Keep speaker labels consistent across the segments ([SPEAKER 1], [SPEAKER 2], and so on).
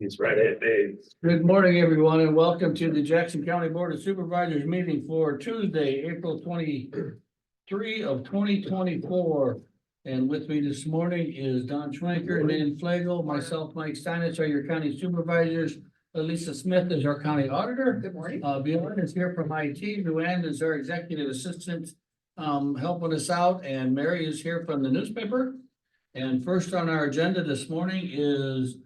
[SPEAKER 1] He's right at Dave.
[SPEAKER 2] Good morning, everyone, and welcome to the Jackson County Board of Supervisors meeting for Tuesday, April 23 of 2024. And with me this morning is Don Schwenker, Nan Flagel, myself, Mike Steinitz are your county supervisors. Lisa Smith is our county auditor.
[SPEAKER 3] Good morning.
[SPEAKER 2] Bjorn is here from IT. Luann is our executive assistant, helping us out, and Mary is here from the newspaper. And first on our agenda this morning is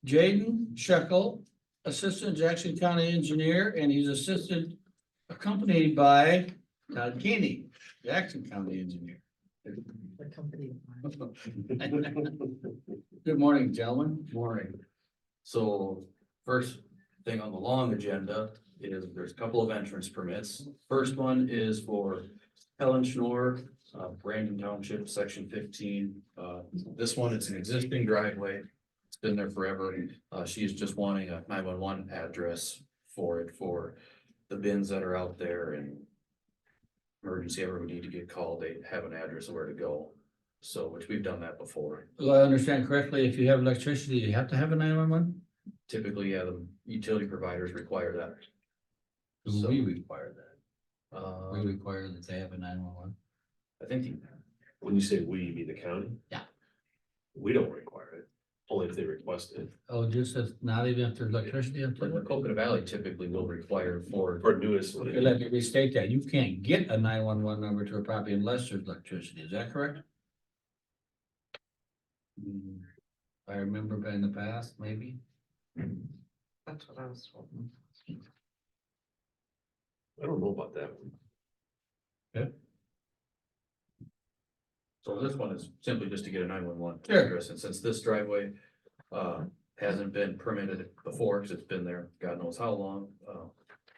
[SPEAKER 2] Jaden Shekel, Assistant Jackson County Engineer, and he's accompanied by Todd Keeney, Jackson County Engineer.
[SPEAKER 3] The company.
[SPEAKER 2] Good morning, gentlemen.
[SPEAKER 4] Morning. So first thing on the long agenda is there's a couple of entrance permits. First one is for Helen Schnorr, Brandon Township, section 15. This one, it's an existing driveway. It's been there forever. She's just wanting a 911 address for it, for the bins that are out there and emergency, ever would need to get called, they have an address of where to go. So, which we've done that before.
[SPEAKER 2] Do I understand correctly, if you have electricity, you have to have a 911?
[SPEAKER 4] Typically, yeah, the utility providers require that.
[SPEAKER 2] Do
[SPEAKER 4] So-
[SPEAKER 2] we require that? We
[SPEAKER 4] Um,
[SPEAKER 2] require that they have a 911.
[SPEAKER 4] I think the
[SPEAKER 1] When you say we, you mean the county?
[SPEAKER 2] Yeah.
[SPEAKER 1] We don't require it, only if they request it.
[SPEAKER 2] Oh, just if, not even if there's electricity up there?
[SPEAKER 4] Coconut Valley typically will require for,
[SPEAKER 1] For newest.
[SPEAKER 2] Okay, let me restate that. You can't get a 911 number to a property unless there's electricity. Is that correct? I remember in the past, maybe.
[SPEAKER 3] That's what I was told.
[SPEAKER 1] I don't know about that one.
[SPEAKER 4] so this one is simply just to get a 911
[SPEAKER 2] Sure.
[SPEAKER 4] address, and since this driveway hasn't been permitted before, because it's been there, God knows how long,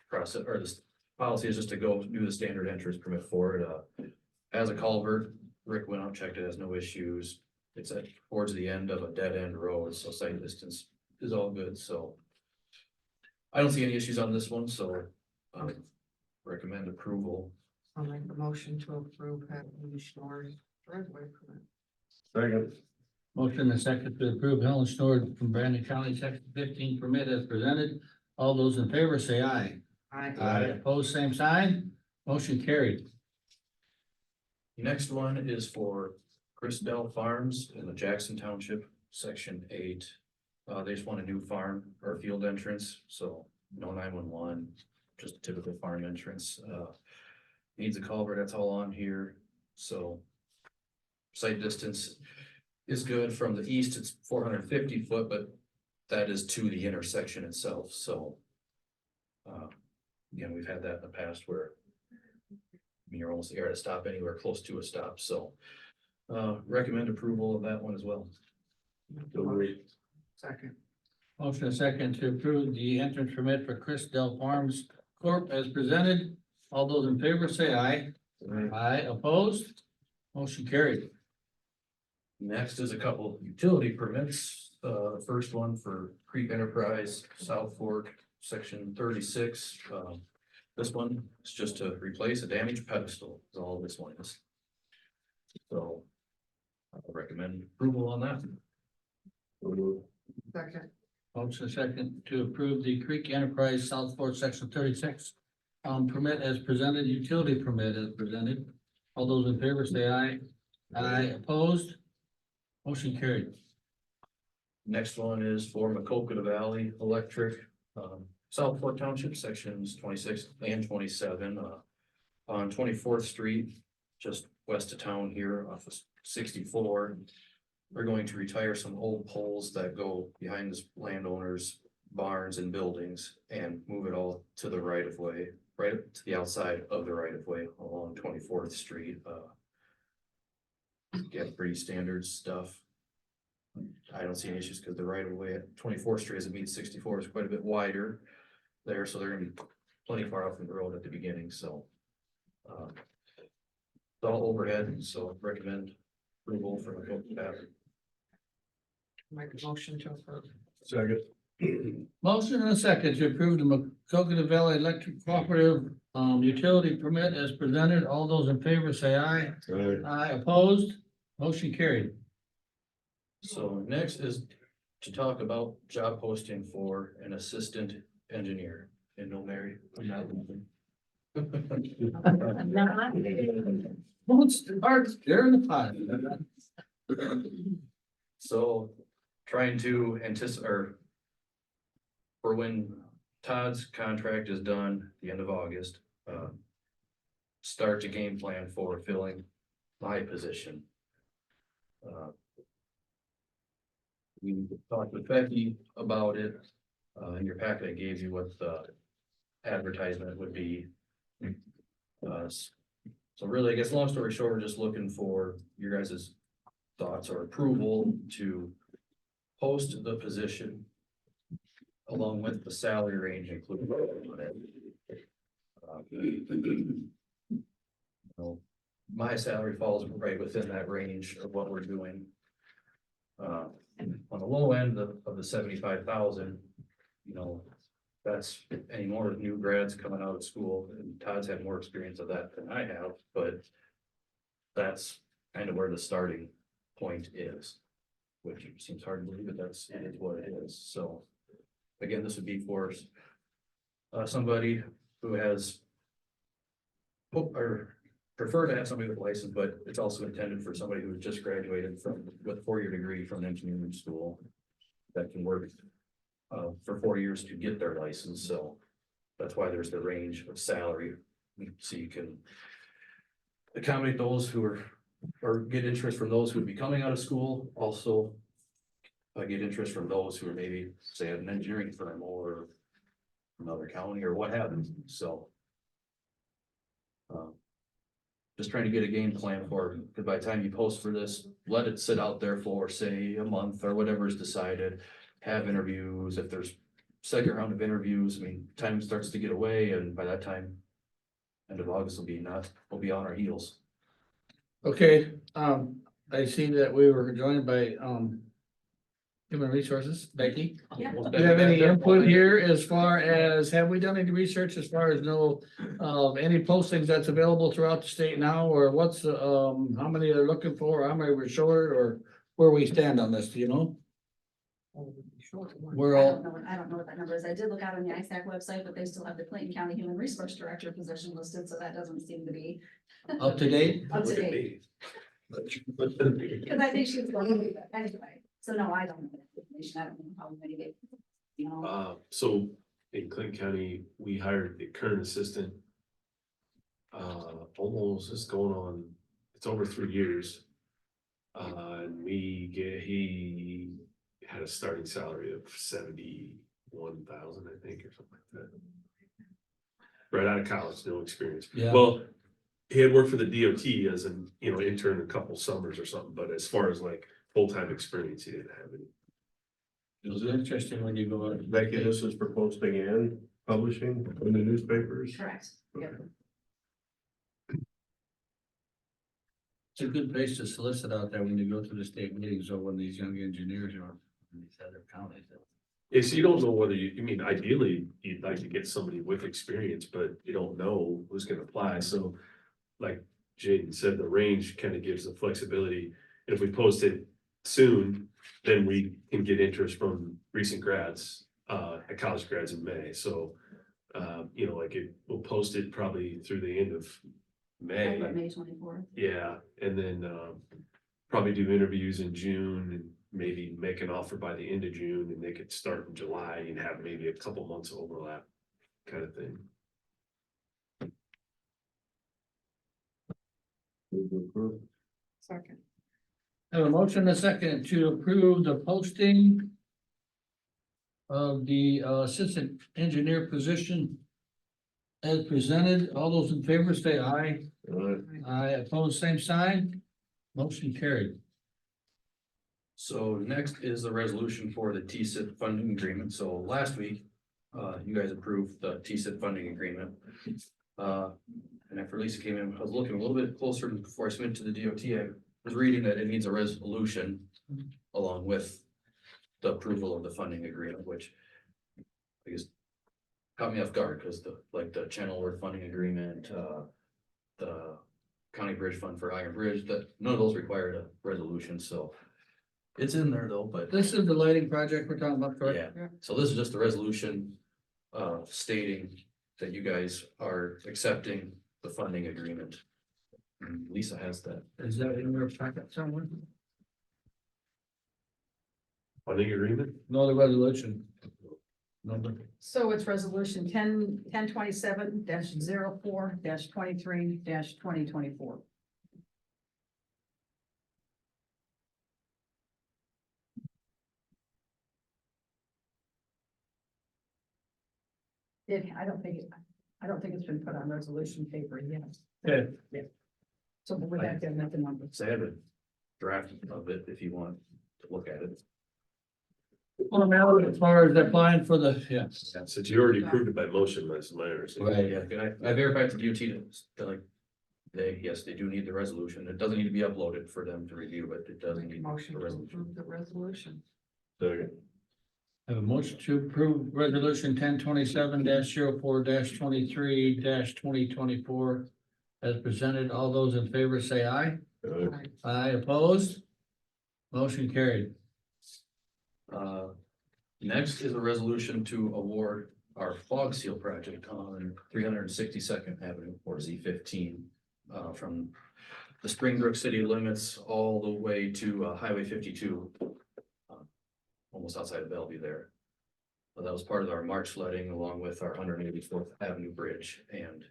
[SPEAKER 4] process, or this policy is just to go do the standard entrance permit for it. As a culvert, Rick went out, checked it, has no issues. It's at towards the end of a dead end road, so sight distance is all good, so. I don't see any issues on this one, so recommend approval.
[SPEAKER 3] I'll make a motion to approve Helen Schnorr's driveway permit.
[SPEAKER 1] Second.
[SPEAKER 2] Motion and second to approve Helen Schnorr from Brandon County Section 15 permit as presented. All those in favor say aye. Opposed, same sign. Motion carried.
[SPEAKER 4] Next one is for Chrisdell Farms in the Jackson Township, section 8. They just want a new farm or field entrance, so no 911, just a typical farm entrance. Needs a culvert, that's all on here, so. Sight distance is good. From the east, it's 450 foot, but that is to the intersection itself, so. Again, we've had that in the past where you're almost at a stop anywhere close to a stop, so. Recommend approval of that one as well.
[SPEAKER 3] Second.
[SPEAKER 2] Motion and second to approve the entrance permit for Chrisdell Farms Corp. as presented. All those in favor say aye. Aye, opposed? Motion carried.
[SPEAKER 4] Next is a couple utility permits. The first one for Creek Enterprise, South Fork, section 36. This one is just to replace a damaged pedestal, is all this one is. So I recommend approval on that.
[SPEAKER 3] Second.
[SPEAKER 2] Motion second to approve the Creek Enterprise South Fork Section 36 permit as presented, utility permit as presented. All those in favor say aye. Aye, opposed? Motion carried.
[SPEAKER 4] Next one is for Coconut Valley Electric, South Fork Township, sections 26 and 27, on 24th Street, just west of town here off of 64. We're going to retire some old poles that go behind this landowner's barns and buildings and move it all to the right of way, right up to the outside of the right of way along 24th Street. Yeah, pretty standard stuff. I don't see any issues because the right of way at 24th Street as it meets 64 is quite a bit wider there, so they're gonna be plenty far off from the road at the beginning, so. It's all overhead, so recommend approval from a Coconut Valley.
[SPEAKER 3] Make a motion to approve.
[SPEAKER 1] Second.
[SPEAKER 2] Motion and a second to approve the Coconut Valley Electric Cooperative utility permit as presented. All those in favor say aye. Aye, opposed? Motion carried.
[SPEAKER 4] So next is to talk about job posting for an assistant engineer. And no, Mary, I'm not leaving.
[SPEAKER 2] Don't start stirring the pot.
[SPEAKER 4] So trying to anticipate, or for when Todd's contract is done, the end of August, start to game plan for filling my position. We talked with Becky about it. In your packet, I gave you what the advertisement would be. So really, I guess, long story short, we're just looking for your guys' thoughts or approval to post the position along with the salary range included. My salary falls right within that range of what we're doing. On the low end of the 75,000, that's any more new grads coming out of school, and Todd's had more experience of that than I have, but that's kind of where the starting point is, which seems hard to believe, but that's what it is. So again, this would be for somebody who has or prefer to have somebody with a license, but it's also intended for somebody who just graduated with a 4-year degree from an engineering school that can work for 4 years to get their license. So that's why there's the range of salary. So you can accommodate those who are, or get interest from those who would be coming out of school. Also get interest from those who are maybe, say, at an engineering firm or another county or what have you. So just trying to get a game plan for, because by the time you post for this, let it sit out there for, say, a month or whatever is decided. Have interviews. If there's second round of interviews, I mean, time starts to get away, and by that time, end of August we'll be on our heels.
[SPEAKER 2] Okay, I see that we were joined by, Human Resources, Becky.
[SPEAKER 3] Yeah.
[SPEAKER 2] Do you have any input here as far as, have we done any research as far as any postings that's available throughout the state now, or what's, how many they're looking for, how many we're short, or where we stand on this, do you know? We're
[SPEAKER 5] I
[SPEAKER 2] all,
[SPEAKER 5] don't know, I don't know what that number is. I did look out on the ISAC website, but they still have the Clayton County Human Resource Director position listed, so that doesn't seem to be
[SPEAKER 2] up to date?
[SPEAKER 5] up to
[SPEAKER 1] Look at
[SPEAKER 5] date.
[SPEAKER 1] me.
[SPEAKER 5] Cause I think she's going to do that anyway. So no, I don't know that information. I don't know how many get,
[SPEAKER 1] So in Clinton County, we hired the current assistant. Almost, it's going on, it's over 3 years. And he had a starting salary of 71,000, I think, or something like that. Right out of college, no experience.
[SPEAKER 2] Yeah.
[SPEAKER 1] Well, he had worked for the DOT as an, intern a couple summers or something, but as far as like full-time experience, he didn't have any.
[SPEAKER 2] It was interesting when you go out.
[SPEAKER 6] Becky, this is for posting and publishing in the newspapers.
[SPEAKER 5] correct. Yep.
[SPEAKER 2] It's a good place to solicit out there when you go to the state meetings, or when these young engineers are in these other counties.
[SPEAKER 1] Yeah, so you don't know whether you mean, ideally, you'd like to get somebody with experience, but you don't know who's gonna apply, so. Like Jaden said, the range kind of gives the flexibility, and if we post it soon, then we can get interest from recent grads, college grads in May, so. We'll post it probably through the end of May.
[SPEAKER 5] May 24th.
[SPEAKER 1] Yeah, and then probably do interviews in June and maybe make an offer by the end of June, and they could start in July and have maybe a couple months overlap kind of thing.
[SPEAKER 3] Second.
[SPEAKER 2] Have a motion and a second to approve the posting of the assistant engineer position as presented. All those in favor say aye. Aye, opposed, same sign. Motion carried.
[SPEAKER 4] So next is the resolution for the TSIP funding agreement. So last week, you guys approved the TSIP funding agreement. And after Lisa came in, I was looking a little bit closer before I submitted to the DOT. I was reading that it needs a resolution along with the approval of the funding agreement, which I guess caught me off guard, because the Channel Road funding agreement, the county bridge fund for Iron Bridge, that none of those required a resolution, so It's in there though, but
[SPEAKER 2] This is the lighting project we're talking about, correct?
[SPEAKER 4] yeah, so this is just a resolution. Stating that you guys are accepting the funding agreement. And Lisa has that.
[SPEAKER 2] Is that in your packet somewhere?
[SPEAKER 1] Funding agreement?
[SPEAKER 2] No, the resolution. Number.
[SPEAKER 3] So it's resolution 1027 04 23 2024. I don't think it's been put on resolution paper yet.
[SPEAKER 2] Okay.
[SPEAKER 3] So we're back there, not the number.
[SPEAKER 4] So I have a draft of it if you want to look at it.
[SPEAKER 2] Well, now, as far as applying for the, yeah.
[SPEAKER 1] Since you already approved it by motion, that's my understanding.
[SPEAKER 2] Right.
[SPEAKER 4] Yeah, and I verified to DOT that like, yes, they do need the resolution. It doesn't need to be uploaded for them to review, but it does need
[SPEAKER 3] Motion
[SPEAKER 4] the
[SPEAKER 3] to
[SPEAKER 4] resolution.
[SPEAKER 3] approve the resolution.
[SPEAKER 6] Second.
[SPEAKER 2] Have a motion to approve resolution 1027 4 23 twenty twenty-four. As presented, all those in favor say aye. Aye, opposed? Motion carried.
[SPEAKER 4] Next is a resolution to award our fog seal project on 362nd Avenue or Z15. From the Springbrook city limits all the way to Highway 52. Almost outside of Bellevue there. But that was part of our March flooding along with our 184th Avenue Bridge and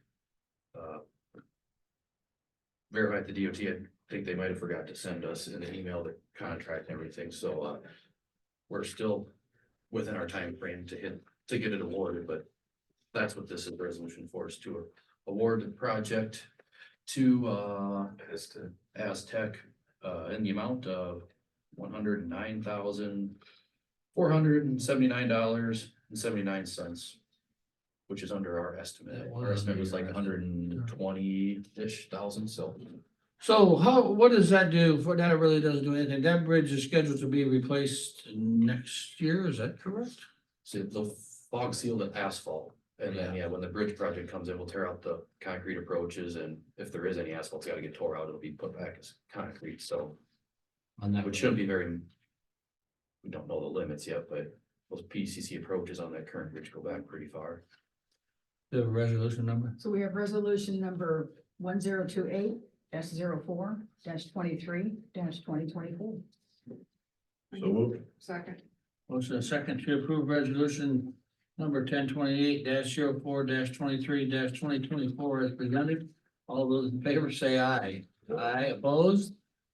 [SPEAKER 4] verified the DOT. I think they might have forgot to send us an email, the contract and everything, so we're still within our time frame to get it awarded, but that's what this is resolution for, is to award the project to Aztec in the amount of $109,479.79, which is under our estimate. Our estimate was like 120-ish thousand, so.
[SPEAKER 2] So what does that do? For that, it really doesn't do anything. That bridge is scheduled to be replaced next year, is that correct?
[SPEAKER 4] So they'll fog seal the asphalt, and then, yeah, when the bridge project comes in, we'll tear out the concrete approaches, and if there is any asphalt, it's gotta get tore out, it'll be put back as concrete, so.
[SPEAKER 2] On that,
[SPEAKER 4] Which shouldn't be very. We don't know the limits yet, but those PCC approaches on that current bridge go back pretty far.
[SPEAKER 2] the resolution number.
[SPEAKER 3] So we have resolution number 1028 04 23 2024.
[SPEAKER 6] So moved.
[SPEAKER 3] Second.
[SPEAKER 2] Motion and second to approve resolution number 1028 4 23 twenty twenty-four as presented. All those in favor say aye. Aye, opposed?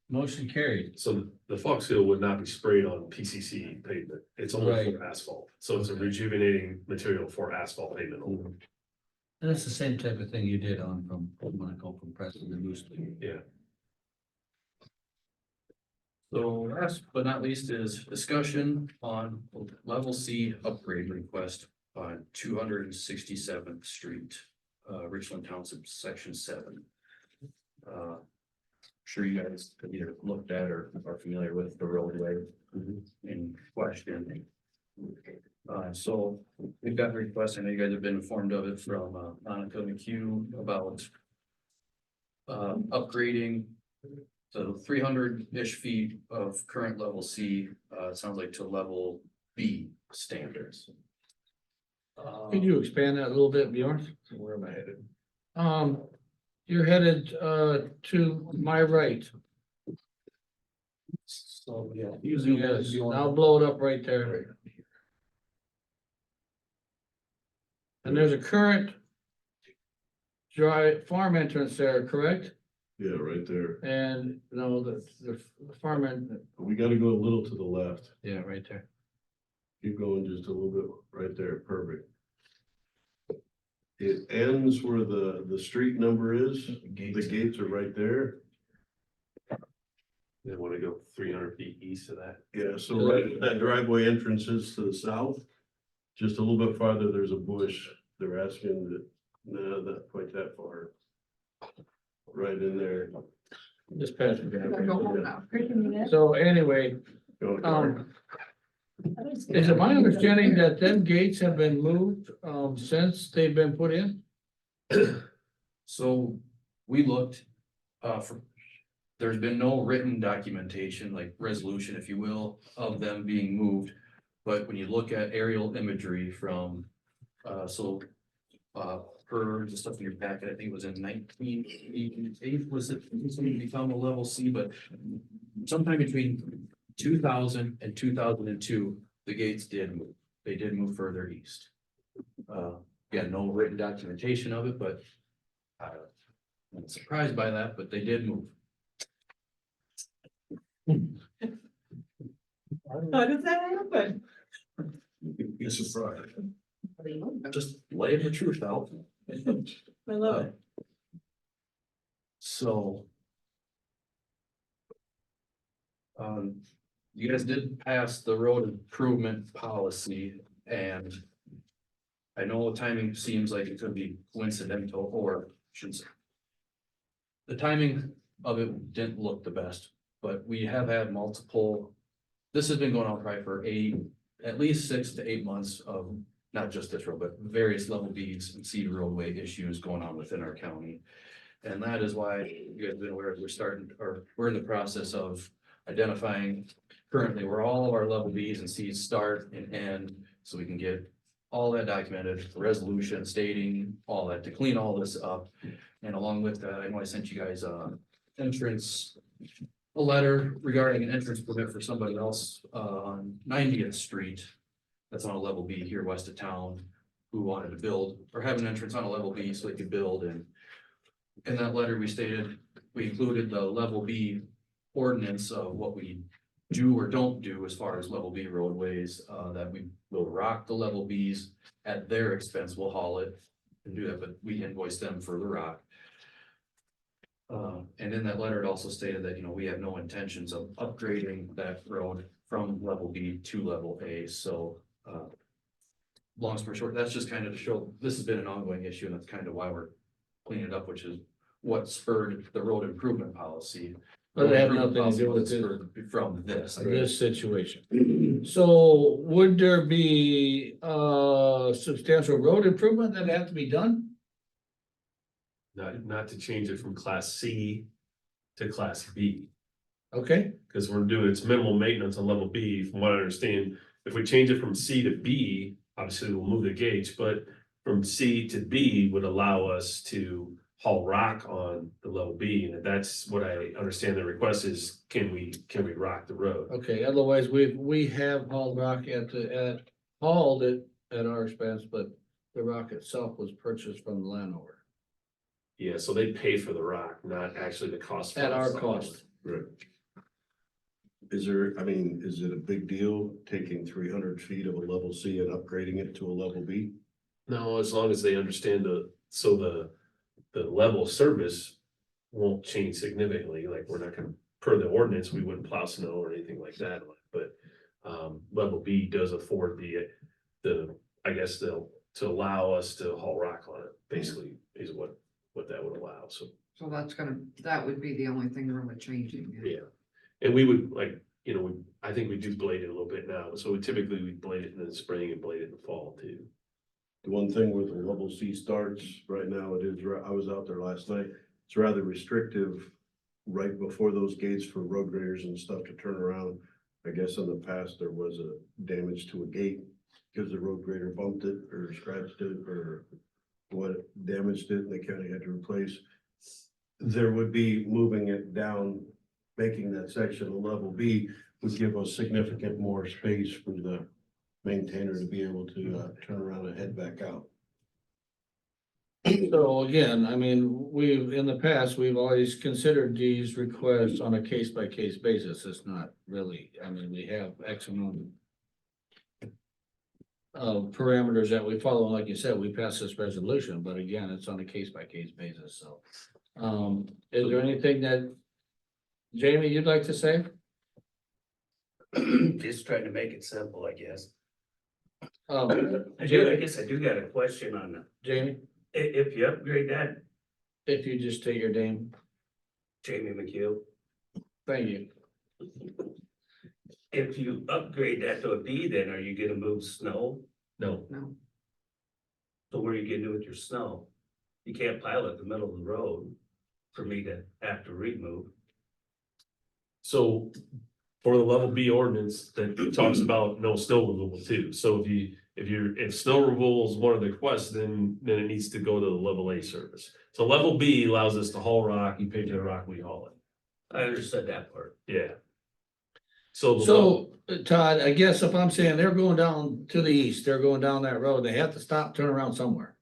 [SPEAKER 2] Motion carried.
[SPEAKER 1] So the fog seal would not be sprayed on PCC pavement. It's only
[SPEAKER 2] Right.
[SPEAKER 1] for asphalt. So it's a
[SPEAKER 2] Okay.
[SPEAKER 1] rejuvenating material for asphalt pavement only.
[SPEAKER 2] And that's the same type of thing you did on from, when I go from Preston to Houston.
[SPEAKER 1] Yeah.
[SPEAKER 4] So last but not least is discussion on level C upgrade request on 267th Street, Richland Township, section 7. Sure you guys have either looked at or are familiar with the roadway in question. So we've got a request, I know you guys have been informed of it from Monica McHugh about upgrading the 300-ish feet of current level C, it sounds like to level B standards.
[SPEAKER 2] Can you expand that a little bit, Bjorn?
[SPEAKER 1] Where am I headed?
[SPEAKER 2] You're headed to my right.
[SPEAKER 1] So, yeah.
[SPEAKER 2] Yes, I'll blow it up right there. And there's a current dry farm entrance there, correct?
[SPEAKER 6] Yeah, right there.
[SPEAKER 2] And no, the farm end,
[SPEAKER 6] We gotta go a little to the left.
[SPEAKER 2] yeah, right there.
[SPEAKER 6] Keep going just a little bit right there. Perfect. It ends where the street number is. The gates are right there.
[SPEAKER 1] They want to go 300 feet east of that.
[SPEAKER 6] Yeah, so right, that driveway entrance is to the south. Just a little bit farther, there's a bush. They're asking that, no, not quite that far. Right in there.
[SPEAKER 2] Just past.
[SPEAKER 3] Gotta go home now.
[SPEAKER 2] So anyway,
[SPEAKER 6] Go to car.
[SPEAKER 2] is it my understanding that them gates have been moved, since they've been put in?
[SPEAKER 4] So we looked, for, there's been no written documentation, like resolution, if you will, of them being moved. But when you look at aerial imagery from, per the stuff in your packet, I think it was in 1988, was it, something become a level C, but sometime between 2000 and 2002, the gates did move. They did move further east. Again, no written documentation of it, but I'm not surprised by that, but they did move.
[SPEAKER 3] How did that happen?
[SPEAKER 6] Be surprised.
[SPEAKER 4] Just laying the truth out.
[SPEAKER 3] I love it.
[SPEAKER 4] So. You guys did pass the road improvement policy and. I know timing seems like it could be coincidental or should say. The timing of it didn't look the best, but we have had multiple. This has been going on probably for at least 6 to 8 months of not just this road, but various level Bs and C roadway issues going on within our county. And that is why you guys have been aware we're in the process of identifying currently where all of our level Bs and Cs start and end, so we can get all that documented, resolution stating all that to clean all this up. And along with that, I know I sent you guys a letter regarding an entrance permit for somebody else on 90th Street. That's on a level B here west of town, who wanted to build or have an entrance on a level B so they could build. And in that letter, we included the level B ordinance of what we do or don't do as far as level B roadways, that we will rock the level Bs at their expense. We'll haul it and do that, but we invoice them for the rock. And in that letter, it also stated that, we have no intentions of upgrading that road from level B to level A. So, long story short, that's just kind of to show this has been an ongoing issue, and that's kind of why we're cleaning it up, which is what spurred the road improvement policy.
[SPEAKER 2] But it had nothing to do with
[SPEAKER 4] From
[SPEAKER 2] this situation. So would there be substantial road improvement that have to be done?
[SPEAKER 1] Not to change it from class C to class B,
[SPEAKER 2] Okay,
[SPEAKER 1] because it's minimal maintenance on level B, from what I understand. If we change it from C to B, obviously we'll move the gates, but from C to B would allow us to haul rock on the level B, and that's what I understand the request is, can we rock the road?
[SPEAKER 2] okay, otherwise we have hauled rock hauled it at our expense, but the rock itself was purchased from the landowner.
[SPEAKER 1] Yeah, so they pay for the rock, not actually the cost.
[SPEAKER 2] At our cost.
[SPEAKER 6] Right. Is it a big deal taking 300 feet of a level C and upgrading it to a level B?
[SPEAKER 1] No, as long as they understand the level of service won't change significantly, like we're not gonna, per the ordinance, we wouldn't plow snow or anything like that, but. Level B does afford I guess to allow us to haul rock on it, basically, is what that would allow, so.
[SPEAKER 3] So that would be the only thing really changing.
[SPEAKER 1] Yeah, and we would I think we do blade it a little bit now, so we blade it in the spring and blade it in the fall too.
[SPEAKER 6] The one thing with the level C starts right now, I was out there last night, it's rather restrictive right before those gates for road graders and stuff to turn around. I guess in the past, there was a damage to a gate because the road grader bumped it or scratched it or what damaged it, and the county had to replace. There would be moving it down, making that section a level B would give us significant more space for the maintainer to be able to turn around and head back out.
[SPEAKER 2] So again, in the past, we've always considered these requests on a case by case basis. It's not really, we have X amount of parameters that we follow. Like you said, we passed this resolution, but again, it's on a case by case basis. So, is there anything that Jamie, you'd like to say?
[SPEAKER 7] Just trying to make it simple, I guess. I
[SPEAKER 2] Jamie,
[SPEAKER 7] guess I do got a question on the,
[SPEAKER 2] Jamie,
[SPEAKER 7] if you upgrade that,
[SPEAKER 2] if you just take your name,
[SPEAKER 7] Jamie McHugh,
[SPEAKER 2] thank you.
[SPEAKER 7] if you upgrade that to a B, then are you gonna move snow?
[SPEAKER 1] No,
[SPEAKER 3] No,
[SPEAKER 7] So where are you gonna do with your snow? You can't pile it in the middle of the road for me to have to remove.
[SPEAKER 1] So for the level B ordinance, that talks about no snow removal too. So if snow removal is one of the requests, then it needs to go to the level A service. So level B allows us to haul rock, you pay for the rock, we haul it.
[SPEAKER 4] I understood that part.
[SPEAKER 1] Yeah. So the level-
[SPEAKER 2] So Todd, I guess if I'm saying they're going down to the east, they're going down that road, they have to stop, turn around somewhere.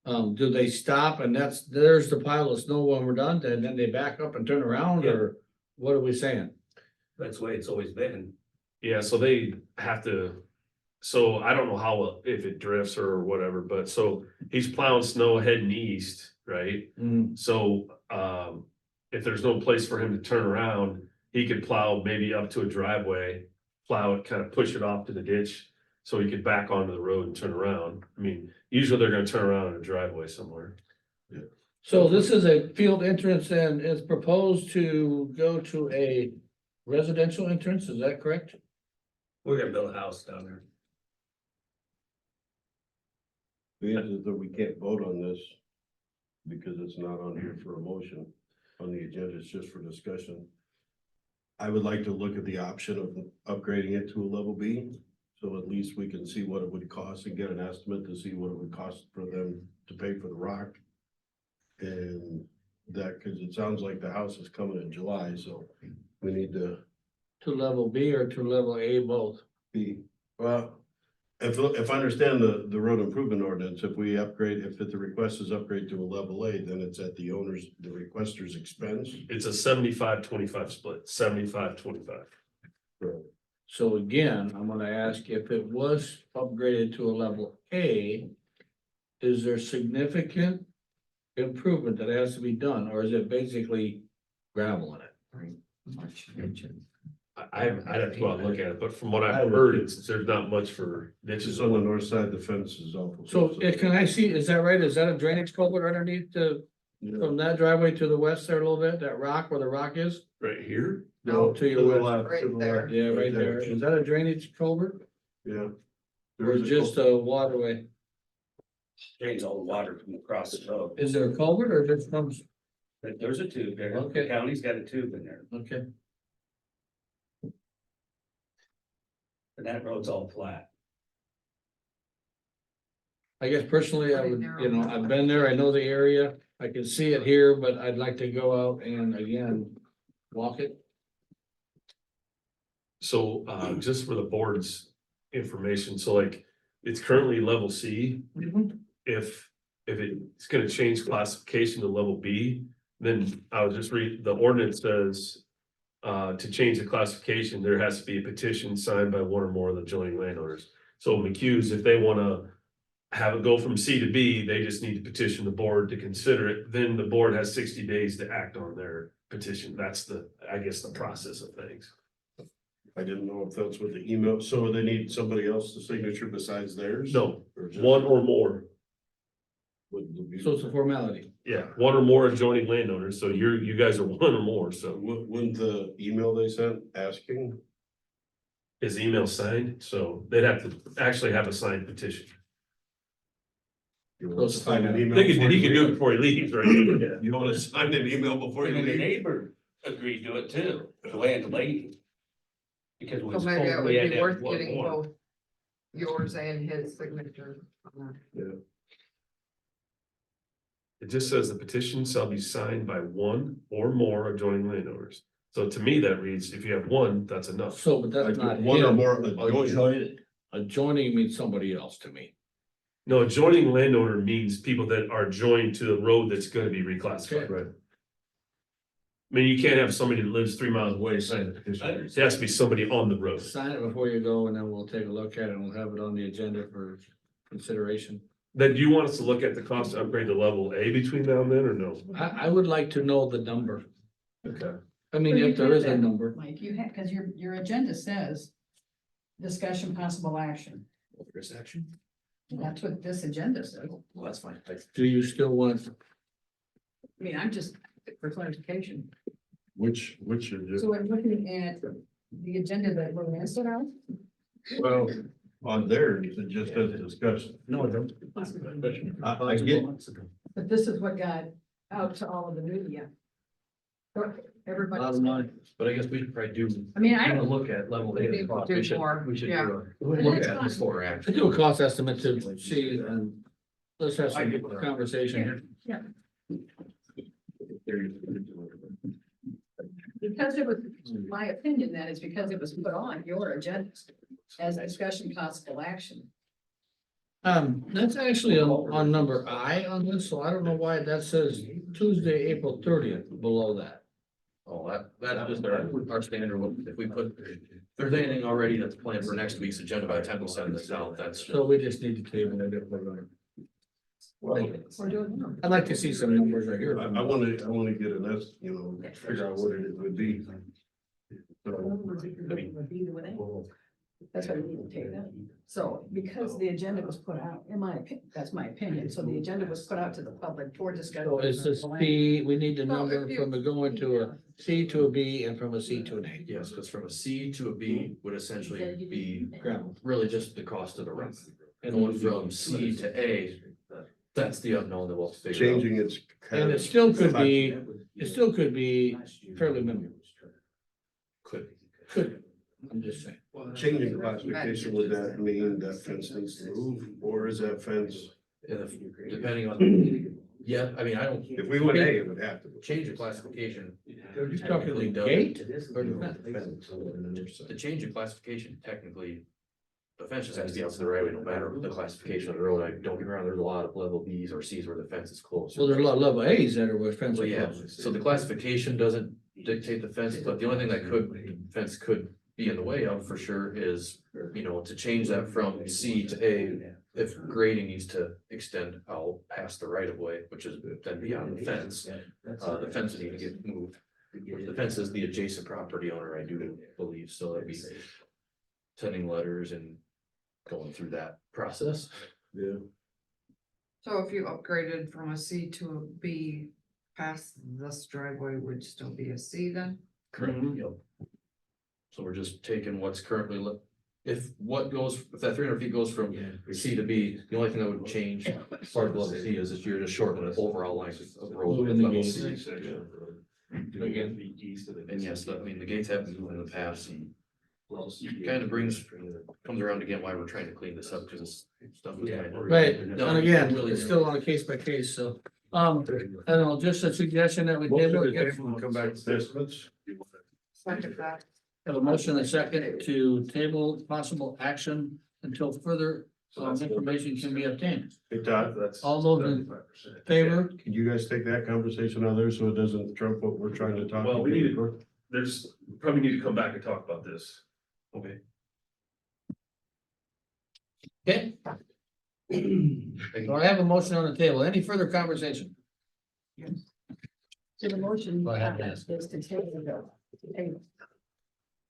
[SPEAKER 2] Do they stop and there's the pile of snow when we're done, and then they back up and turn around, or what are we saying?
[SPEAKER 7] That's the way it's always been.
[SPEAKER 1] Yeah, so they have to, so I don't know how, if it drifts or whatever, but so he's plowing snow heading east, right? So, if there's no place for him to turn around, he could plow maybe up to a driveway, plow it, kind of push it off to the ditch. So he could back onto the road and turn around. I mean, usually they're gonna turn around in a driveway somewhere.
[SPEAKER 2] So this is a field entrance and it's proposed to go to a residential entrance, is that correct?
[SPEAKER 7] We're gonna build a house down there.
[SPEAKER 6] The answer is that we can't vote on this because it's not on here for a motion on the agenda, it's just for discussion. I would like to look at the option of upgrading it to a level B, so at least we can see what it would cost and get an estimate to see what it would cost for them to pay for the rock. And that, cause it sounds like the house is coming in July, so we need to
[SPEAKER 2] To level B or to level A both?
[SPEAKER 6] be, well, if I understand the road improvement ordinance, if we upgrade, if the request is upgrade to a level A, then it's at the requester's expense.
[SPEAKER 1] It's a 75-25 split, 75-25.
[SPEAKER 2] So again, I'm gonna ask if it was upgraded to a level A, is there significant improvement that has to be done, or is it basically gravel in it?
[SPEAKER 1] I'd have to go out and look at it, but from what I've heard, there's not much for
[SPEAKER 6] It's
[SPEAKER 1] ditches.
[SPEAKER 6] just on the north side, the fence is awful.
[SPEAKER 2] So can I see, is that right? Is that a drainage culvert underneath
[SPEAKER 6] Yeah.
[SPEAKER 2] from that driveway to the west there a little bit, that rock where the rock is?
[SPEAKER 1] Right here?
[SPEAKER 3] No,
[SPEAKER 2] to your west.
[SPEAKER 6] left,
[SPEAKER 3] right
[SPEAKER 6] to the
[SPEAKER 3] there.
[SPEAKER 6] left,
[SPEAKER 2] Yeah, right there. Is that a drainage culvert
[SPEAKER 6] Yeah.
[SPEAKER 2] or
[SPEAKER 6] There is
[SPEAKER 2] just a waterway?
[SPEAKER 7] Drains all the water from across the road.
[SPEAKER 2] Is there a culvert or just comes?
[SPEAKER 7] But there's a tube there.
[SPEAKER 2] Okay.
[SPEAKER 7] The county's got a tube in there,
[SPEAKER 2] Okay.
[SPEAKER 7] and that road's all flat.
[SPEAKER 2] I guess personally, I would, I've been there, I know the area, I can see it here, but I'd like to go out and again, walk it.
[SPEAKER 1] So, just for the board's information, so like, it's currently level C. If it's gonna change classification to level B, then I was just read, the ordinance says. To change the classification, there has to be a petition signed by one or more of the adjoining landowners. So McHugh's, if they wanna have it go from C to B, they just need to petition the board to consider it, then the board has 60 days to act on their petition. That's I guess, the process of things.
[SPEAKER 6] I didn't know if that's what the email, so they need somebody else's signature besides theirs?
[SPEAKER 1] No,
[SPEAKER 6] Or just-
[SPEAKER 1] one or more,
[SPEAKER 6] Would it be-
[SPEAKER 2] So it's a formality.
[SPEAKER 1] yeah, one or more adjoining landowners, so you guys are one or more, so
[SPEAKER 6] Wouldn't the email they sent asking?
[SPEAKER 1] his email signed, so they'd have to actually have a signed petition.
[SPEAKER 6] You
[SPEAKER 2] Close
[SPEAKER 6] want
[SPEAKER 2] to
[SPEAKER 6] to sign an
[SPEAKER 2] find
[SPEAKER 6] email?
[SPEAKER 1] He could
[SPEAKER 6] before you
[SPEAKER 1] do it
[SPEAKER 6] leave?
[SPEAKER 1] before he leaves, right? Yeah.
[SPEAKER 6] You want to sign an email before you
[SPEAKER 7] And the
[SPEAKER 6] leave?
[SPEAKER 7] neighbor agreed to it too, the landlady. Because we
[SPEAKER 3] So
[SPEAKER 7] was
[SPEAKER 3] maybe it
[SPEAKER 7] told
[SPEAKER 3] would
[SPEAKER 7] we had
[SPEAKER 3] be
[SPEAKER 7] to
[SPEAKER 3] worth
[SPEAKER 7] have one
[SPEAKER 3] getting
[SPEAKER 7] more.
[SPEAKER 3] both yours and his signature on that.
[SPEAKER 1] It just says the petition shall be signed by one or more adjoining landowners. So to me, that reads, if you have one, that's enough.
[SPEAKER 2] So, but that's not
[SPEAKER 6] One or
[SPEAKER 2] him.
[SPEAKER 6] more adjoining.
[SPEAKER 2] Adjoining means somebody else to me.
[SPEAKER 1] No, adjoining landowner means people that are joined to the road that's gonna be reclassified.
[SPEAKER 6] Right.
[SPEAKER 1] I mean, you can't have somebody that lives 3 miles away sign the petition. It has to be somebody on the road.
[SPEAKER 2] Sign it before you go and then we'll take a look at it and we'll have it on the agenda for consideration.
[SPEAKER 1] Then do you want us to look at the cost to upgrade to level A between now and then, or no?
[SPEAKER 2] I would like to know the number.
[SPEAKER 1] Okay.
[SPEAKER 2] I mean, if there is a number.
[SPEAKER 8] Like you have, because your agenda says discussion possible action.
[SPEAKER 1] There's action.
[SPEAKER 8] That's what this agenda says.
[SPEAKER 1] Well, that's fine.
[SPEAKER 2] Do you still want,
[SPEAKER 8] I mean, I'm just for clarification.
[SPEAKER 6] Which is it?
[SPEAKER 8] So I'm looking at the agenda that we're sent out.
[SPEAKER 6] Well, on there, it just says discussion.
[SPEAKER 1] No, I don't.
[SPEAKER 6] I get,
[SPEAKER 8] But this is what got out to all of the media.
[SPEAKER 2] a lot
[SPEAKER 8] everybody.
[SPEAKER 2] of money.
[SPEAKER 4] But I guess we could probably do,
[SPEAKER 8] I mean, I
[SPEAKER 4] wanna
[SPEAKER 8] don't,
[SPEAKER 4] look at level A.
[SPEAKER 3] We need to do more,
[SPEAKER 4] We should
[SPEAKER 3] yeah.
[SPEAKER 4] do a, look at
[SPEAKER 8] fine.
[SPEAKER 4] before
[SPEAKER 2] I
[SPEAKER 4] action.
[SPEAKER 2] do a cost estimate to see, and let's have some conversation here.
[SPEAKER 8] because it was, my opinion then is because it was put on your agenda as discussion possible action.
[SPEAKER 2] That's actually on number I on this, so I don't know why that says Tuesday, April 30th below that.
[SPEAKER 4] Oh, that's just our standard, if we put, if there's anything already that's planned for next week's agenda by the time we send this out, that's.
[SPEAKER 2] So we just need to table it if we're gonna.
[SPEAKER 8] We're doing now.
[SPEAKER 2] I'd like to see some numbers right here.
[SPEAKER 6] I wanna get an figure out what it would be. So,
[SPEAKER 8] That's why we need to take that. So because the agenda was put out, in my opinion, that's my opinion, so the agenda was put out to the public for discussion.
[SPEAKER 2] So is this B, we need to
[SPEAKER 3] Well,
[SPEAKER 2] number
[SPEAKER 3] if you-
[SPEAKER 2] from a going to a C to a B and from a C to an A.
[SPEAKER 4] Yes, because from a C to a B would essentially be
[SPEAKER 2] Gravel.
[SPEAKER 4] really just the cost of the run. And going from C to A, that's the unknown that we'll figure out.
[SPEAKER 6] changing its.
[SPEAKER 2] And it still could be, fairly minimal.
[SPEAKER 4] Could.
[SPEAKER 2] Could, I'm just saying.
[SPEAKER 6] Changing classification, would that mean that fence needs to move, or is that fence,
[SPEAKER 4] And if, depending on, yeah, I mean, I don't,
[SPEAKER 6] if we went A, it would have to.
[SPEAKER 4] change the classification.
[SPEAKER 2] Are you talking the gate or the fence?
[SPEAKER 4] The change of classification, technically, the fence just has to be out to the right way, no matter the classification of the road. Like, don't get me wrong, there's a lot of level Bs or Cs where the fence is close.
[SPEAKER 2] Well, there's a lot of level A's that are where fence
[SPEAKER 4] So
[SPEAKER 2] are
[SPEAKER 4] yeah,
[SPEAKER 2] closed.
[SPEAKER 4] so the classification doesn't dictate the fence, but the only thing that fence could be in the way of for sure is, to change that from C to A. If grading needs to extend out past the right of way, which is then beyond the fence, the fence would need to get moved. The fence is the adjacent property owner, I do believe, so that'd be sending letters and going through that process.
[SPEAKER 6] Yeah.
[SPEAKER 3] So if you upgraded from a C to a B, past this driveway would still be a C then?
[SPEAKER 4] Correct, yep. So we're just taking what's currently if that 300 feet goes from C to B, the only thing that would change part of level C is you're just shortening the overall length of road with
[SPEAKER 2] Moving the
[SPEAKER 4] level
[SPEAKER 2] gates.
[SPEAKER 4] C. And yes, I mean, the gates have moved in the past and kind of comes around again why we're trying to clean this up, because this stuff was kind of.
[SPEAKER 2] Right, and again,
[SPEAKER 4] Really,
[SPEAKER 2] it's still on a case by case, so, I don't know, just a suggestion that we table it.
[SPEAKER 6] Come back to this, let's.
[SPEAKER 3] Second that.
[SPEAKER 2] Have a motion and a second to table possible action until further information can be obtained.
[SPEAKER 6] Hey Todd,
[SPEAKER 2] All those in favor?
[SPEAKER 6] can you guys take that conversation out there so it doesn't trump what we're trying to talk?
[SPEAKER 1] Well, we need probably need to come back and talk about this.
[SPEAKER 4] Okay.
[SPEAKER 2] Okay. So I have a motion on the table. Any further conversation?
[SPEAKER 8] So the motion
[SPEAKER 2] Go ahead,
[SPEAKER 8] is to table the.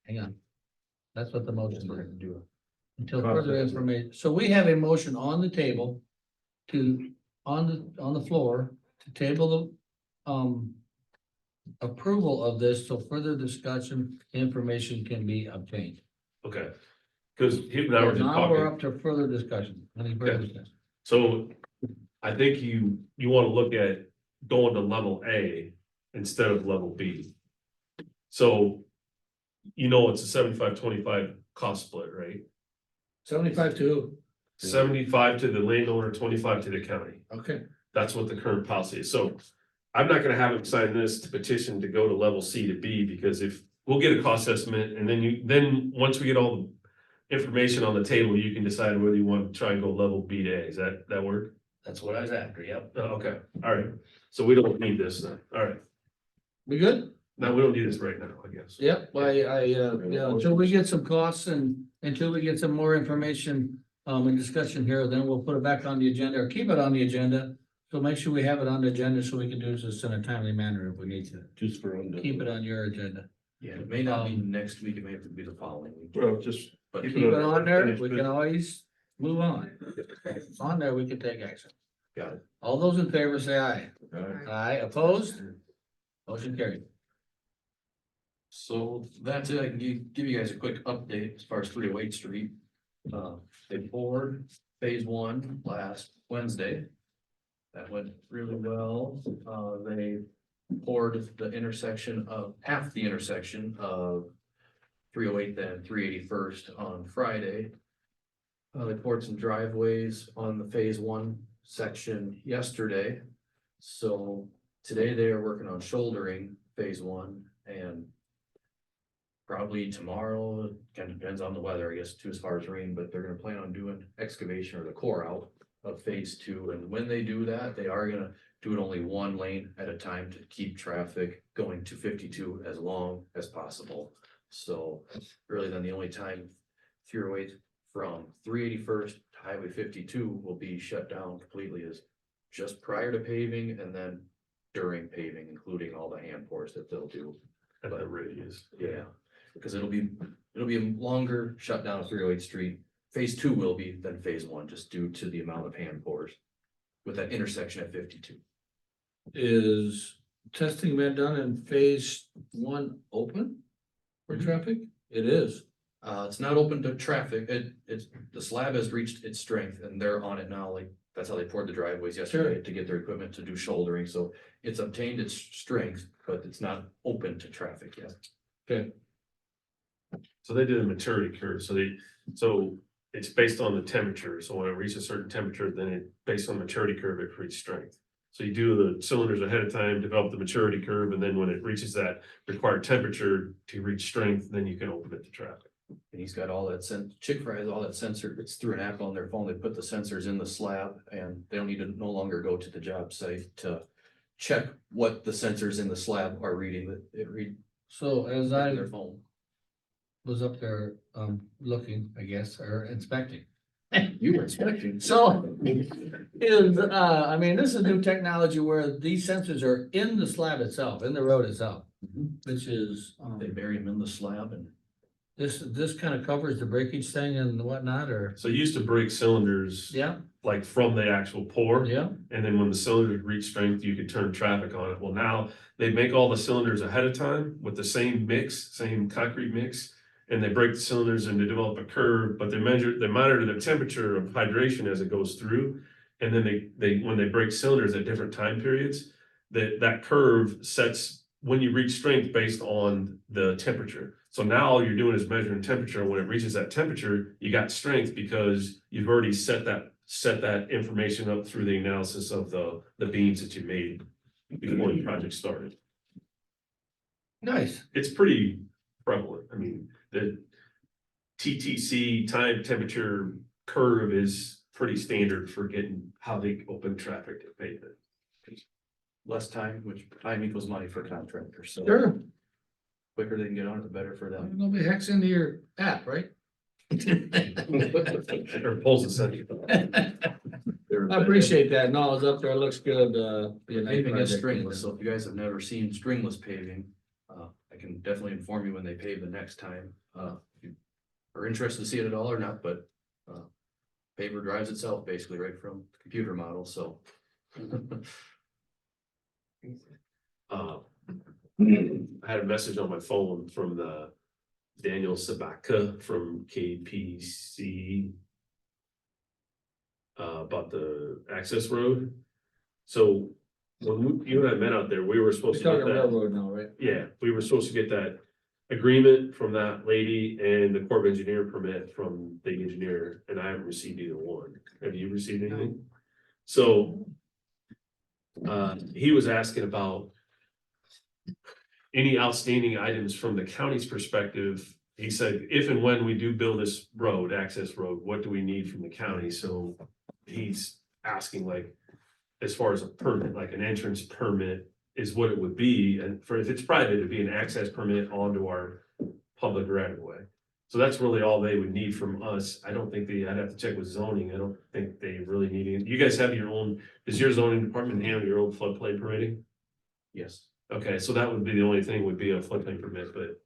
[SPEAKER 2] Hang on. That's what the motion is to do. Until further information. So we have a motion on the table on the floor to table the approval of this till further discussion, information can be obtained.
[SPEAKER 1] Okay. Cause him and I were just
[SPEAKER 2] Now we're
[SPEAKER 1] talking,
[SPEAKER 2] up to further discussion. Any further
[SPEAKER 1] Okay.
[SPEAKER 2] discussion?
[SPEAKER 1] so I think you wanna look at going to level A instead of level B. So, it's a 75-25 cost split, right?
[SPEAKER 2] 75 to,
[SPEAKER 1] 75 to the landowner, 25 to the county.
[SPEAKER 2] okay,
[SPEAKER 1] That's what the current policy is. So I'm not gonna have him sign this to petition to go to level C to B, because if we'll get a cost estimate and then once we get all the information on the table, you can decide whether you want to try and go level B to A. Is that work?
[SPEAKER 7] That's what I was after, yep.
[SPEAKER 1] Oh, okay, all right. So we don't need this then. All right.
[SPEAKER 2] we good?
[SPEAKER 1] No, we don't need this right now, I guess.
[SPEAKER 2] Yep, until we get some costs and until we get some more information, in discussion here, then we'll put it back on the agenda or keep it on the agenda. So make sure we have it on the agenda so we can do this in a timely manner if we need to.
[SPEAKER 6] Just for.
[SPEAKER 2] Keep it on your agenda.
[SPEAKER 4] Yeah, it may not be next week, it may have to be the following week.
[SPEAKER 6] Well, just.
[SPEAKER 4] But
[SPEAKER 2] Keep it on there, we can always move on. If it's on there, we can take action.
[SPEAKER 4] Got it.
[SPEAKER 2] All those in favor say aye.
[SPEAKER 6] Alright.
[SPEAKER 2] Aye, opposed? Motion carried.
[SPEAKER 4] So that's it. I can give you guys a quick update as far as 308 Street. They poured phase 1 last Wednesday. That went really well. They poured the intersection of, half the intersection of 308th and 381st on Friday. They poured some driveways on the phase one section yesterday. So today they are working on shouldering phase one, and probably tomorrow, kind of depends on the weather, I guess, too, as far as rain, but they're gonna plan on doing excavation or the core out of phase two. And when they do that, they are gonna do it only one lane at a time to keep traffic going to 52 as long as possible. So really then the only time 308 from 381st to Highway 52 will be shut down completely is just prior to paving and then during paving, including all the hand pours that they'll do.
[SPEAKER 1] At the radius.
[SPEAKER 4] Yeah, because it'll be a longer shutdown of 308th Street. Phase two will be than phase one, just due to the amount of hand pours with that intersection at 52.
[SPEAKER 2] Is testing been done in phase one open for traffic? It is.
[SPEAKER 4] It's not open to traffic. The slab has reached its strength and they're on it now. Like, that's how they poured the driveways yesterday to get their equipment to do shouldering. So it's obtained its strength, but it's not open to traffic yet.
[SPEAKER 2] Okay.
[SPEAKER 1] So they did a maturity curve, so it's based on the temperature, so when it reaches a certain temperature, then it, based on maturity curve, it creates strength. So you do the cylinders ahead of time, develop the maturity curve, and then when it reaches that required temperature to reach strength, then you can open it to traffic.
[SPEAKER 4] And he's got all that Chick-fil-A has all that sensor. It's through an app on their phone. They put the sensors in the slab and they don't need to no longer go to the job site to check what the sensors in the slab are reading. That it read
[SPEAKER 2] So as I
[SPEAKER 4] on their phone.
[SPEAKER 2] was up there, looking, I guess, or inspecting.
[SPEAKER 4] You were inspecting.
[SPEAKER 2] So is, I mean, this is new technology where these sensors are in the slab itself, in the road itself, which is,
[SPEAKER 4] They bury them in the slab and
[SPEAKER 2] this kind of covers the breakage thing and whatnot, or?
[SPEAKER 1] So you used to break cylinders.
[SPEAKER 2] Yeah,
[SPEAKER 1] Like from the actual pour.
[SPEAKER 2] yeah,
[SPEAKER 1] And then when the cylinders reach strength, you could turn traffic on it. Well, now they make all the cylinders ahead of time with the same mix, same concrete mix. And they break the cylinders and they develop a curve, but they monitor the temperature of hydration as it goes through. And then when they break cylinders at different time periods, that curve sets when you reach strength based on the temperature. So now all you're doing is measuring temperature. When it reaches that temperature, you got strength because you've already set that information up through the analysis of the beams that you made before the project started.
[SPEAKER 2] nice.
[SPEAKER 1] It's pretty prevalent. I mean, the TTC time temperature curve is pretty standard for getting how they open traffic to pavement.
[SPEAKER 4] less time, which time equals money for contractors. So
[SPEAKER 2] Sure,
[SPEAKER 4] quicker they can get on it, the better for them.
[SPEAKER 2] nobody hacks into your app, right?
[SPEAKER 1] Or pulls the center.
[SPEAKER 2] I appreciate that. No, it's up there. It looks good. Be a nice
[SPEAKER 4] Paving is
[SPEAKER 2] project.
[SPEAKER 4] stringless, so if you guys have never seen stringless paving, I can definitely inform you when they pave the next time. If you are interested to see it at all or not, but paver drives itself basically right from the computer model, so.
[SPEAKER 1] I had a message on my phone from the Daniel Sabaka from KPC. About the access road. So when you and I met out there, we were
[SPEAKER 2] We're
[SPEAKER 1] supposed to get
[SPEAKER 2] talking
[SPEAKER 1] that,
[SPEAKER 2] railroad now, right?
[SPEAKER 1] yeah, we were supposed to get that agreement from that lady and the Corps of Engineer permit from the engineer, and I haven't received either one. Have you received anything? So he was asking about any outstanding items from the county's perspective. He said, if and when we do build this road, access road, what do we need from the county? So he's asking, like, as far as a permit, like an entrance permit is what it would be. And for, if it's private, it'd be an access permit onto our public right of way. So that's really all they would need from us. I don't think I'd have to check with zoning. I don't think they really need it. You guys have your own, does your zoning department handle your own floodplain permitting?
[SPEAKER 4] Yes.
[SPEAKER 1] Okay, so that would be the only thing would be a floodplain permit, but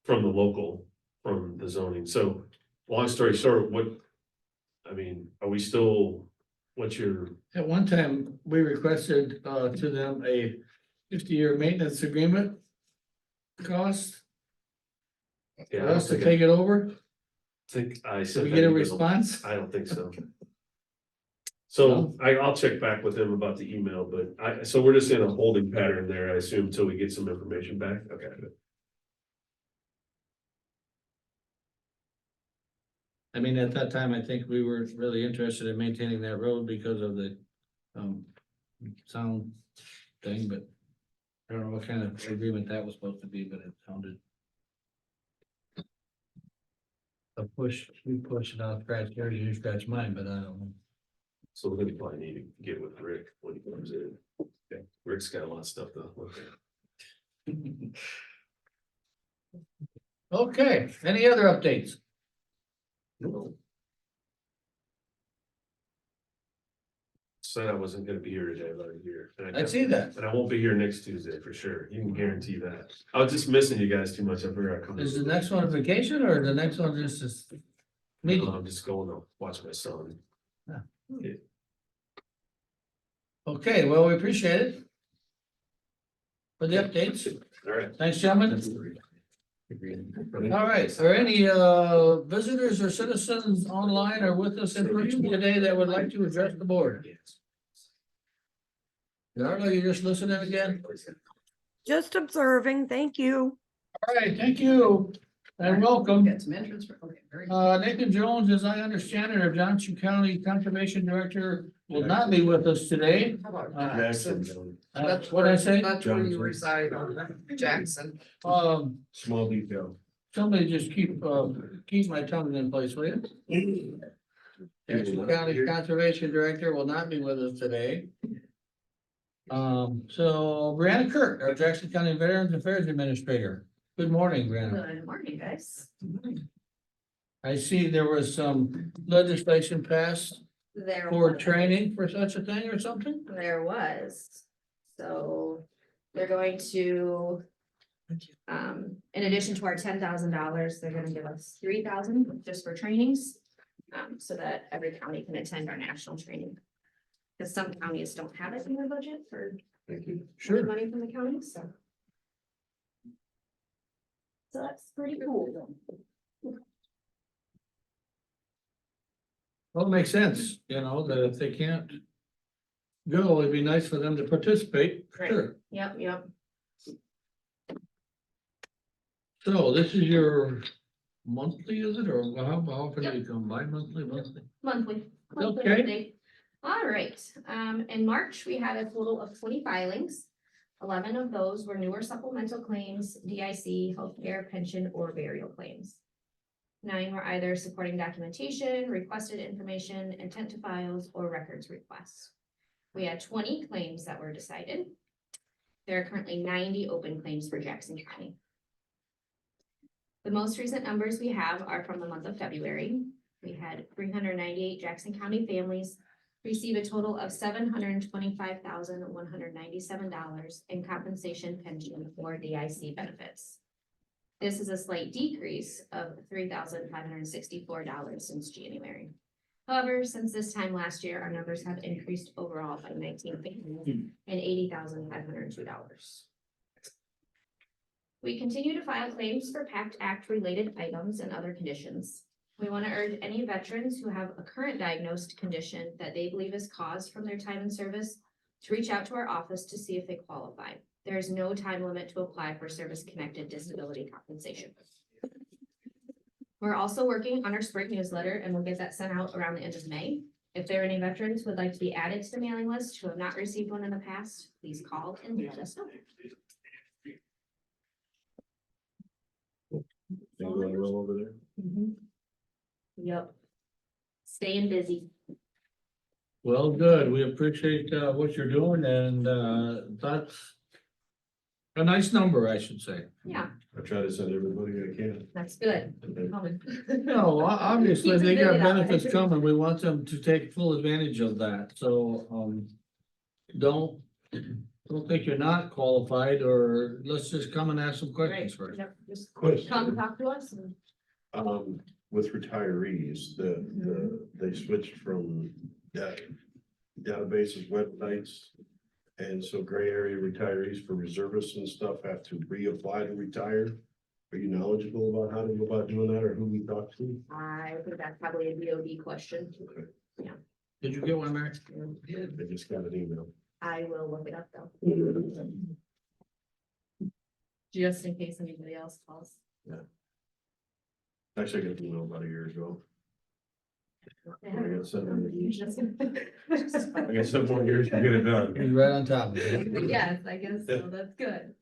[SPEAKER 1] from the local, from the zoning. So long story short, are we still, what's your,
[SPEAKER 2] At one time, we requested to them a 50-year maintenance agreement cost
[SPEAKER 1] yeah,
[SPEAKER 2] for
[SPEAKER 1] I don't
[SPEAKER 2] us to
[SPEAKER 1] think
[SPEAKER 2] take it over.
[SPEAKER 1] I
[SPEAKER 2] Did
[SPEAKER 1] said.
[SPEAKER 2] we
[SPEAKER 1] that
[SPEAKER 2] get a
[SPEAKER 1] email.
[SPEAKER 2] response?
[SPEAKER 1] I don't think so. So I'll check back with him about the email, but so we're just in a holding pattern there, I assume, until we get some information back, okay.
[SPEAKER 2] I mean, at that time, I think we were really interested in maintaining that road because of the, sound thing, but I don't know what kind of agreement that was supposed to be, but it sounded. We push it out, scratch yours, you scratch mine, but I don't know.
[SPEAKER 1] So we're gonna probably need to get with Rick when he comes in. Okay, Rick's got a lot of stuff to look at.
[SPEAKER 2] Okay, any other updates?
[SPEAKER 1] No. Said I wasn't gonna be here today, but I'm here. And
[SPEAKER 2] I see that.
[SPEAKER 1] And I won't be here next Tuesday for sure. You can guarantee that. I was just missing you guys too much. I figured I'd come.
[SPEAKER 2] Is the next one a vacation or the next one just a meeting?
[SPEAKER 1] I'm just going to watch my son.
[SPEAKER 2] Okay, well, we appreciate it. For the updates.
[SPEAKER 1] All right.
[SPEAKER 2] Thanks, gentlemen. All right, are any visitors or citizens online or with us in person today that would like to address the board? Darla, you just listening again?
[SPEAKER 9] Just observing, thank you.
[SPEAKER 2] All right, thank you and welcome.
[SPEAKER 8] Get some entrance, okay, very good.
[SPEAKER 2] Nathan Jones, as I understand it, our Johnson County Conservation Director will not be with us today.
[SPEAKER 3] How about
[SPEAKER 1] Jackson.
[SPEAKER 3] That's
[SPEAKER 2] What I say?
[SPEAKER 3] That's where you
[SPEAKER 6] Johnson.
[SPEAKER 3] reside, Jackson.
[SPEAKER 6] Small detail.
[SPEAKER 2] Somebody just keep my tongue in place, will you? Jackson County Conservation Director will not be with us today. So Brianna Kirk, our Jackson County Veterans Affairs Administrator. Good morning, Brianna.
[SPEAKER 5] Good morning, guys.
[SPEAKER 2] I see there was some legislation passed
[SPEAKER 5] There
[SPEAKER 2] for
[SPEAKER 5] was-
[SPEAKER 2] training for such a thing or something?
[SPEAKER 5] There was, so they're going to. In addition to our $10,000, they're gonna give us $3,000 just for trainings. So that every county can attend our national training. Because some counties don't have it in their budget for
[SPEAKER 1] Thank you.
[SPEAKER 2] Sure.
[SPEAKER 5] money from the county, so. So that's pretty cool.
[SPEAKER 2] Well, it makes sense, you know, that if they can't go, it'd be nice for them to participate,
[SPEAKER 5] Right.
[SPEAKER 2] sure.
[SPEAKER 5] Yep, yep.
[SPEAKER 2] So this is your monthly, is it, or how often do you come by, monthly?
[SPEAKER 5] Monthly.
[SPEAKER 2] Okay.
[SPEAKER 5] Update. All right, in March, we had a total of 20 filings. 11 of those were newer supplemental claims, DIC, healthcare, pension, or burial claims. 9 were either supporting documentation, requested information, intent to files, or records requests. We had 20 claims that were decided. There are currently 90 open claims for Jackson County. The most recent numbers we have are from the month of February. We had 398 Jackson County families receive a total of $725,197 in compensation pension or DIC benefits. This is a slight decrease of $3,564 since January. However, since this time last year, our numbers have increased overall by 19 families and $80,502. We continue to file claims for PACT Act related items and other conditions. We want to urge any veterans who have a current diagnosed condition that they believe is caused from their time in service to reach out to our office to see if they qualify. There is no time limit to apply for service-connected disability compensation. We're also working on our spring newsletter and we'll get that sent out around the end of May. If there are any veterans who would like to be added to the mailing list who have not received one in the past, please call and let us know.
[SPEAKER 6] Things going well over there?
[SPEAKER 5] Yep. Staying busy.
[SPEAKER 2] Well, good, we appreciate what you're doing and that's a nice number, I should say.
[SPEAKER 5] Yeah,
[SPEAKER 6] I try to send everybody I can.
[SPEAKER 5] that's good.
[SPEAKER 2] No, obviously
[SPEAKER 5] Keeps us
[SPEAKER 2] they got
[SPEAKER 5] busy that way.
[SPEAKER 2] benefits coming, we want them to take full advantage of that, so don't think you're not qualified, or let's just come and ask some questions
[SPEAKER 5] Right,
[SPEAKER 2] first.
[SPEAKER 5] yep, just
[SPEAKER 6] Question.
[SPEAKER 5] come talk to us and.
[SPEAKER 6] With retirees, they switched from databases, websites. And so gray area retirees for reservists and stuff have to reapply to retire. Are you knowledgeable about how to go about doing that or who we talk to?
[SPEAKER 5] I think that's probably a DOD question.
[SPEAKER 2] Did you get one, Mary?
[SPEAKER 6] I just got an email.
[SPEAKER 5] I will look it up though, just in case anybody else calls.
[SPEAKER 6] Actually, I got an email about a year ago. I
[SPEAKER 5] Yeah.
[SPEAKER 6] got 7 years.
[SPEAKER 5] Just-
[SPEAKER 6] I got 7 more years to get it done.
[SPEAKER 2] He's right on top of it.
[SPEAKER 5] Yes, I guess so, that's good.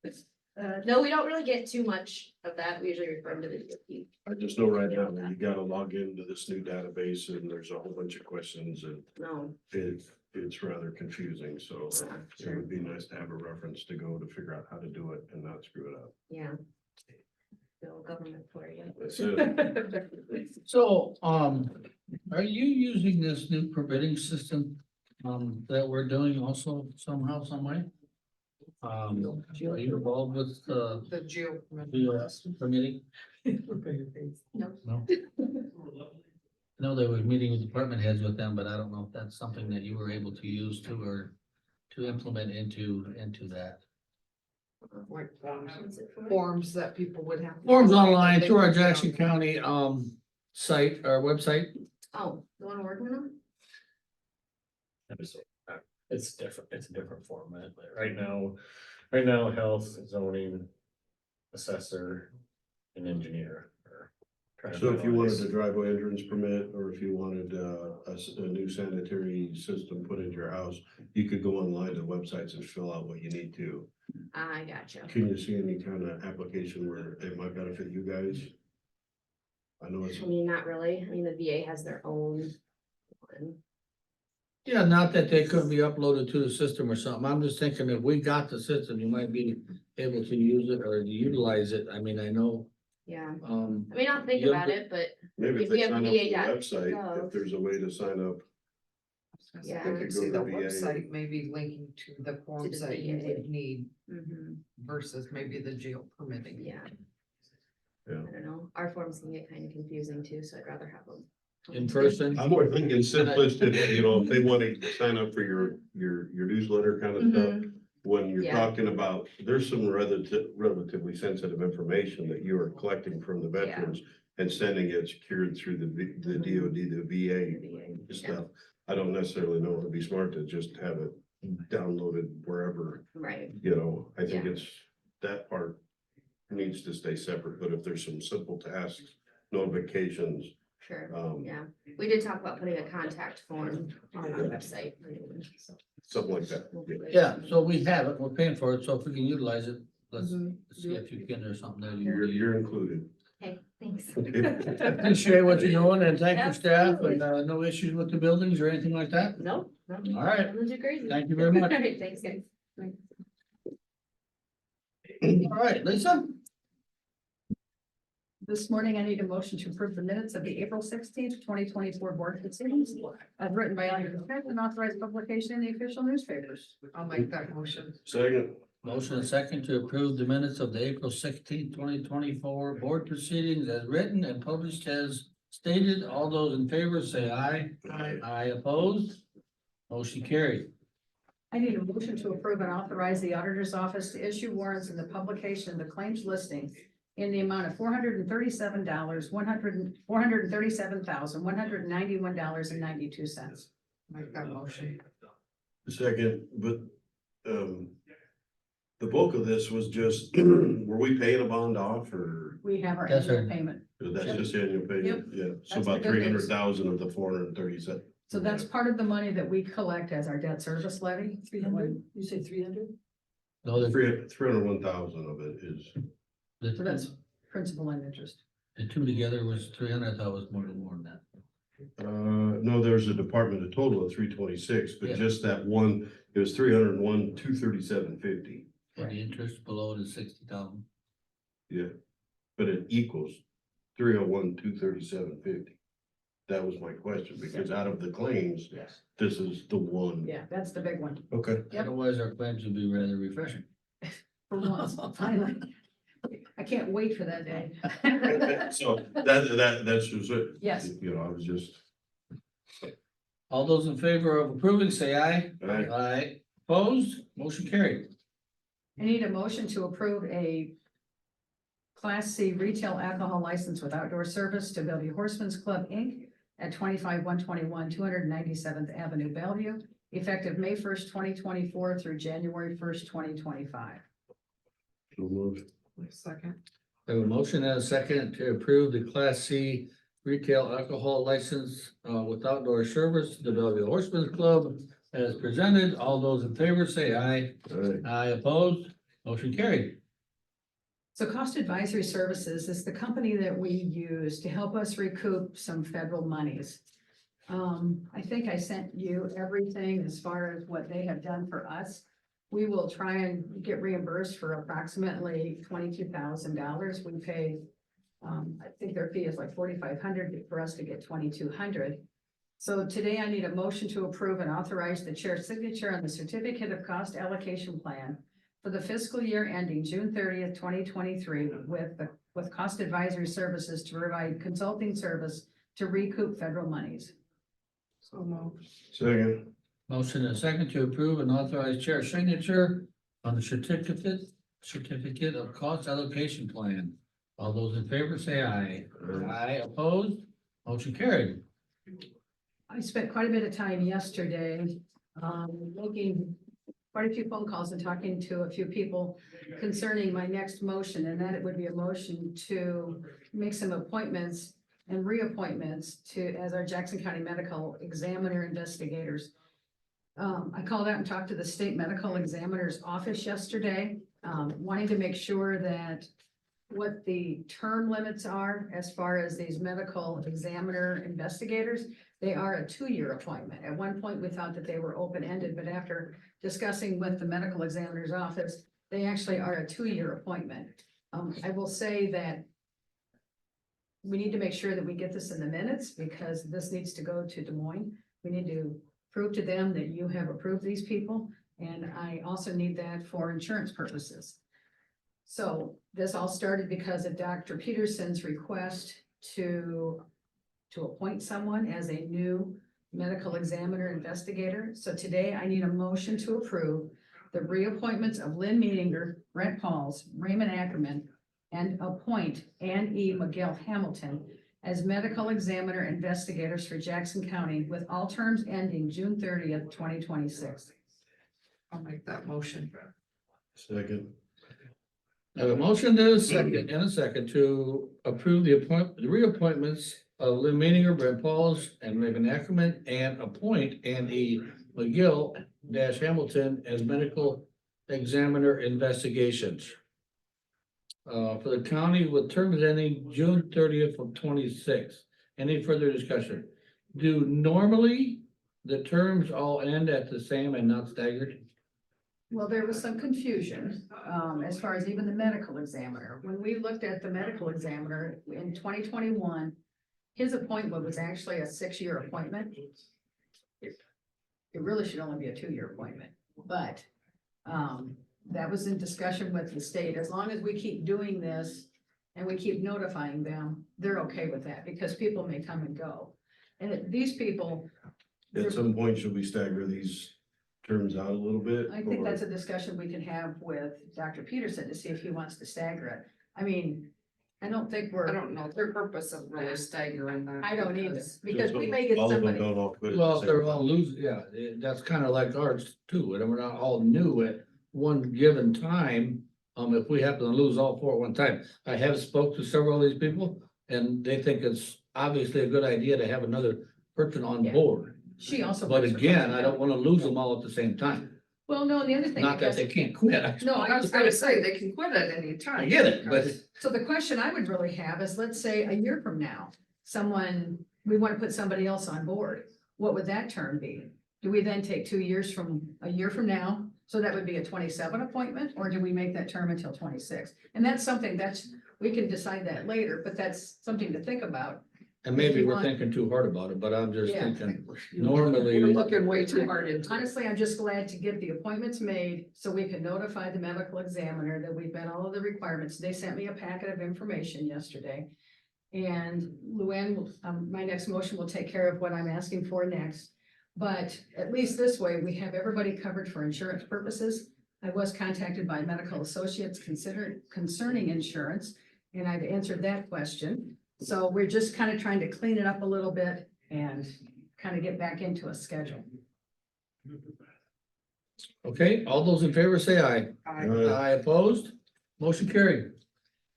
[SPEAKER 5] No, we don't really get too much of that, we usually refer them to the DOT.
[SPEAKER 6] I just know right now that you gotta log into this new database and there's a whole bunch of questions and
[SPEAKER 5] No,
[SPEAKER 6] it's rather confusing, so it would be nice to have a reference to go to figure out how to do it and not screw it up.
[SPEAKER 5] yeah. Bill government for you.
[SPEAKER 6] That's it.
[SPEAKER 2] So, are you using this new permitting system, that we're doing also somehow, some way? Are you involved with,
[SPEAKER 3] The geo.
[SPEAKER 2] the permitting?
[SPEAKER 5] No.
[SPEAKER 2] No. I know they were meeting with department heads with them, but I don't know if that's something that you were able to use to, or to implement into that.
[SPEAKER 3] Like
[SPEAKER 5] What's it for?
[SPEAKER 3] forms that people would have. to
[SPEAKER 2] Forms
[SPEAKER 3] fill out that
[SPEAKER 2] online
[SPEAKER 3] they
[SPEAKER 2] through our
[SPEAKER 3] could get
[SPEAKER 2] Jackson
[SPEAKER 3] on.
[SPEAKER 2] County, site, our website.
[SPEAKER 5] Oh, the one we're working on?
[SPEAKER 1] It's different, it's a different format, but right now, health, zoning, assessor, and engineer. are kind of
[SPEAKER 6] So if you wanted
[SPEAKER 1] finalized.
[SPEAKER 6] a driveway entrance permit, or if you wanted a new sanitary system put into your house, you could go online to websites and fill out what you need to.
[SPEAKER 5] I gotcha.
[SPEAKER 6] Can you see any kind of application where it might benefit you guys? I know it's,
[SPEAKER 5] I mean, not really, I mean, the VA has their own one.
[SPEAKER 2] Yeah, not that they couldn't be uploaded to the system or something. I'm just thinking if we got the system, you might be able to use it or utilize it. I mean, I know,
[SPEAKER 5] Yeah,
[SPEAKER 2] um,
[SPEAKER 5] I mean, I'll think
[SPEAKER 2] Yeah,
[SPEAKER 5] about
[SPEAKER 2] but-
[SPEAKER 5] it, but
[SPEAKER 6] maybe if
[SPEAKER 5] If we
[SPEAKER 6] they
[SPEAKER 5] have
[SPEAKER 6] sign up for the
[SPEAKER 5] VA.gov.
[SPEAKER 6] website, if there's a way to sign up.
[SPEAKER 5] Yeah.
[SPEAKER 3] I
[SPEAKER 6] They
[SPEAKER 3] could
[SPEAKER 6] could
[SPEAKER 3] see
[SPEAKER 6] go
[SPEAKER 3] the
[SPEAKER 6] to VA.
[SPEAKER 3] website maybe linking to the forms
[SPEAKER 5] the
[SPEAKER 3] that you
[SPEAKER 5] VA.
[SPEAKER 3] would need
[SPEAKER 5] mhm,
[SPEAKER 3] versus maybe the geo permitting.
[SPEAKER 5] yeah.
[SPEAKER 6] Yeah.
[SPEAKER 5] I don't know, our forms can get kind of confusing too, so I'd rather have them.
[SPEAKER 2] in person.
[SPEAKER 6] I'm more thinking simplistic, you know, if they want to sign up for your newsletter kind of stuff.
[SPEAKER 5] Mhm,
[SPEAKER 6] When you're
[SPEAKER 5] Yeah.
[SPEAKER 6] talking about, there's some relatively sensitive information that you are collecting from the veterans and sending it secured through the DOD, the VA
[SPEAKER 5] VA,
[SPEAKER 6] stuff. I don't necessarily know it'd be smart to just have it downloaded wherever,
[SPEAKER 5] Right,
[SPEAKER 6] you know, I think
[SPEAKER 5] Yeah.
[SPEAKER 6] it's, that part needs to stay separate, but if there's some simple tasks, notifications,
[SPEAKER 5] sure,
[SPEAKER 6] um,
[SPEAKER 5] yeah, we did talk about putting a contact form on our website. So
[SPEAKER 6] something like that.
[SPEAKER 5] we'll do it.
[SPEAKER 2] Yeah, so we have it, we're paying for it, so if we can utilize it, let's
[SPEAKER 5] Mhm.
[SPEAKER 2] see if you can or something that
[SPEAKER 6] You're included.
[SPEAKER 5] Okay, thanks.
[SPEAKER 2] Appreciate what you're doing and thank your staff and,
[SPEAKER 5] Absolutely.
[SPEAKER 2] no issues with the buildings or anything like that.
[SPEAKER 5] Nope. nothing.
[SPEAKER 2] All right.
[SPEAKER 5] Nothing too crazy.
[SPEAKER 2] Thank you very much.
[SPEAKER 5] All right, thanks, guys.
[SPEAKER 2] All right, Lisa?
[SPEAKER 8] This morning, I need a motion to approve the minutes of the April 16th, 2024 board proceedings as written by Auditor Smith and authorized publication in the official newspapers.
[SPEAKER 3] I'll make that motion.
[SPEAKER 6] Second.
[SPEAKER 2] Motion and second to approve the minutes of the April 16th, 2024 board proceedings as written and published as stated. All those in favor say aye.
[SPEAKER 3] Aye.
[SPEAKER 2] Aye opposed. Motion carried.
[SPEAKER 8] I need a motion to approve and authorize the auditor's office to issue warrants in the publication of the claims listing in the amount of $437,137,191.92.
[SPEAKER 3] Make that motion.
[SPEAKER 6] Second, but, the bulk of this was just, were we paying a bond off or
[SPEAKER 8] We have our
[SPEAKER 2] That's
[SPEAKER 8] annual
[SPEAKER 2] right.
[SPEAKER 8] payment.
[SPEAKER 6] that's just annual payment? Yeah, so
[SPEAKER 8] That's the
[SPEAKER 6] about
[SPEAKER 8] good news.
[SPEAKER 6] 300,000 of the 437.
[SPEAKER 8] So that's part of the money that we collect as our debt service levy.
[SPEAKER 10] 300, you say 300?
[SPEAKER 2] No, the,
[SPEAKER 6] 301,000 of it is,
[SPEAKER 8] So that's principal and interest.
[SPEAKER 2] the two together was 300. I thought it was more than that.
[SPEAKER 6] no, there's a department, a total of 326, but
[SPEAKER 2] Yeah.
[SPEAKER 6] just that one, it was 301, 237.50.
[SPEAKER 2] And the interest below it is 60,000.
[SPEAKER 6] Yeah, but it equals 301, 237.50. That was my question, because out of the claims,
[SPEAKER 8] Yes.
[SPEAKER 6] this is the one.
[SPEAKER 8] Yeah, that's the big one.
[SPEAKER 6] Okay.
[SPEAKER 8] Yep.
[SPEAKER 2] Otherwise, our claims would be rather refreshing.
[SPEAKER 8] For once, finally. I can't wait for that day.
[SPEAKER 6] So that's just it.
[SPEAKER 8] Yes.
[SPEAKER 6] You know, I was just.
[SPEAKER 2] All those in favor of approving, say aye.
[SPEAKER 6] Aye.
[SPEAKER 2] Aye. Opposed, motion carried.
[SPEAKER 8] I need a motion to approve a Class C retail alcohol license with outdoor service to Bellevue Horsemen's Club, Inc. at 25-121 297th Avenue, Bellevue, effective May 1st, 2024 through January 1st, 2025.
[SPEAKER 6] So moved.
[SPEAKER 3] Second.
[SPEAKER 2] I have a motion and a second to approve the Class C retail alcohol license with outdoor service to the Belleville Horsemen's Club as presented. All those in favor say aye.
[SPEAKER 6] Alright,
[SPEAKER 2] Aye opposed, motion carried.
[SPEAKER 8] So Cost Advisory Services is the company that we use to help us recoup some federal monies. I think I sent you everything as far as what they have done for us. We will try and get reimbursed for approximately $22,000. We pay, I think their fee is like $4,500 for us to get $2,200. So today I need a motion to approve and authorize the chair's signature on the certificate of cost allocation plan for the fiscal year ending June 30th, 2023, with Cost Advisory Services to provide consulting service to recoup federal monies.
[SPEAKER 3] So moved.
[SPEAKER 6] second.
[SPEAKER 2] Motion and a second to approve and authorize chair signature on the certificate of cost allocation plan. All those in favor say aye. Aye opposed, motion carried.
[SPEAKER 8] I spent quite a bit of time yesterday, making quite a few phone calls and talking to a few people concerning my next motion, and that it would be a motion to make some appointments and reappointments as our Jackson County Medical Examiner investigators. I called out and talked to the state medical examiner's office yesterday, wanting to make sure that what the term limits are as far as these medical examiner investigators. They are a 2-year appointment. At one point, we thought that they were open-ended, but after discussing with the medical examiner's office, they actually are a 2-year appointment. I will say that we need to make sure that we get this in the minutes because this needs to go to Des Moines. We need to prove to them that you have approved these people, and I also need that for insurance purposes. So this all started because of Dr. Peterson's request to appoint someone as a new medical examiner investigator. So today I need a motion to approve the reappointments of Lynn Meeninger, Brent Pauls, Raymond Ackerman, and appoint Ann E. McGill Hamilton as medical examiner investigators for Jackson County with all terms ending June 30th, 2026.
[SPEAKER 3] I'll make that motion.
[SPEAKER 6] Second.
[SPEAKER 2] I have a motion to a second to approve the reappointments of Lynn Meeninger, Brent Pauls, and Raven Ackerman, and appoint Ann E. McGill Hamilton as medical examiner investigations. For the county with terms ending June 30th of 26. Any further discussion? Do normally the terms all end at the same and not staggered?
[SPEAKER 8] Well, there was some confusion, as far as even the medical examiner. When we looked at the medical examiner in 2021, his appointment was actually a 6-year appointment. It really should only be a 2-year appointment, but, that was in discussion with the state. As long as we keep doing this and we keep notifying them, they're okay with that because people may come and go. And these people,
[SPEAKER 6] At some point, should we stagger these terms out a little bit?
[SPEAKER 8] I think
[SPEAKER 6] or-
[SPEAKER 8] that's a discussion we can have with Dr. Peterson to see if he wants to stagger it. I mean, I don't think
[SPEAKER 3] I don't know their purpose of really staggering that.
[SPEAKER 8] I don't either,
[SPEAKER 3] because-
[SPEAKER 8] because we
[SPEAKER 6] So
[SPEAKER 8] may get
[SPEAKER 6] all of them
[SPEAKER 8] somebody.
[SPEAKER 6] don't all quit at the
[SPEAKER 2] Well, if
[SPEAKER 6] same
[SPEAKER 2] they're
[SPEAKER 6] time.
[SPEAKER 2] all losing, yeah, that's kind of like ours too, and we're not all new at one given time. If we happen to lose all 4 at one time, I have spoke to several of these people, and they think it's obviously a good idea to have another person on
[SPEAKER 8] Yeah.
[SPEAKER 2] board.
[SPEAKER 8] She also.
[SPEAKER 2] But
[SPEAKER 8] brings her
[SPEAKER 2] again,
[SPEAKER 8] husband
[SPEAKER 2] I don't
[SPEAKER 8] up.
[SPEAKER 2] want to lose them all at the same time.
[SPEAKER 8] Well, no, and the other thing.
[SPEAKER 2] Not that they can't quit.
[SPEAKER 8] No,
[SPEAKER 3] I was gonna say, they can quit at any time.
[SPEAKER 2] I get it, but
[SPEAKER 8] So the question I would really have is, let's say a year from now, we want to put somebody else on board. What would that term be? Do we then take 2 years from a year from now? So that would be a 27 appointment, or do we make that term until 26? And that's something we can decide that later, but that's something to think about.
[SPEAKER 2] and maybe we're thinking too hard about it, but I'm just
[SPEAKER 8] Yeah.
[SPEAKER 2] thinking,
[SPEAKER 3] We're
[SPEAKER 2] normally,
[SPEAKER 3] looking way too hard into it.
[SPEAKER 8] Honestly, I'm just glad to get the appointments made so we can notify the medical examiner that we've met all of the requirements. They sent me a packet of information yesterday. And Luann, my next motion will take care of what I'm asking for next. But at least this way, we have everybody covered for insurance purposes. I was contacted by medical associates concerning insurance, and I've answered that question. So we're just kind of trying to clean it up a little bit and kind of get back into a schedule.
[SPEAKER 2] Okay, all those in favor say aye.
[SPEAKER 3] I,
[SPEAKER 2] Aye opposed, motion carried.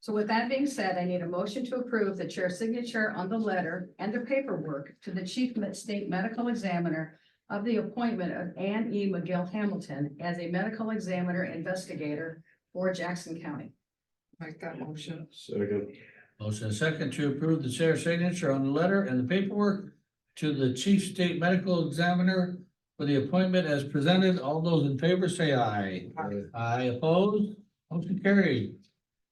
[SPEAKER 8] So with that being said, I need a motion to approve the chair's signature on the letter and the paperwork to the chief state medical examiner of the appointment of Ann E. McGill Hamilton as a medical examiner investigator for Jackson County.
[SPEAKER 3] make that motion.
[SPEAKER 6] Second.
[SPEAKER 2] Motion and second to approve the chair's signature on the letter and the paperwork to the chief state medical examiner for the appointment as presented. All those in favor say aye. Aye opposed, motion carried.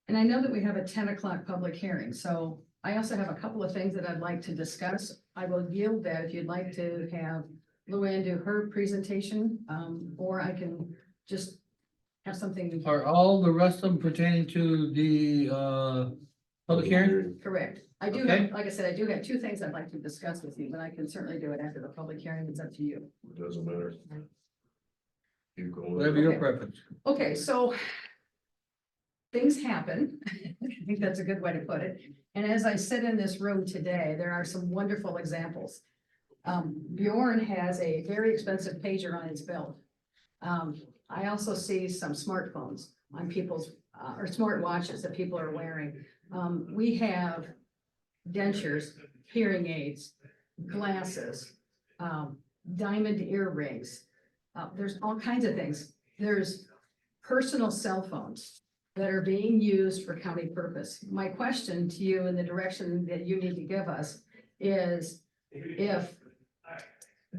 [SPEAKER 8] And I know that we have a 10 o'clock public hearing, so I also have a couple of things that I'd like to discuss. I will yield that if you'd like to have Luann do her presentation, or I can just have something
[SPEAKER 2] Are all the rest of them pertaining to the public hearing?
[SPEAKER 8] correct. I do
[SPEAKER 2] Okay.
[SPEAKER 8] have, like I said, I do have two things I'd like to discuss with you, but I can certainly do it after the public hearing. It's up to you.
[SPEAKER 6] Doesn't matter. Keep going.
[SPEAKER 2] Whatever your
[SPEAKER 8] Okay.
[SPEAKER 2] preference.
[SPEAKER 8] Okay, so things happen. I think that's a good way to put it. And as I sit in this room today, there are some wonderful examples. Bjorn has a very expensive pager on his belt. I also see some smartphones on people's, or smart watches that people are wearing. We have dentures, hearing aids, glasses, diamond earrings. There's all kinds of things. There's personal cell phones that are being used for county purpose. My question to you in the direction that you need to give us is if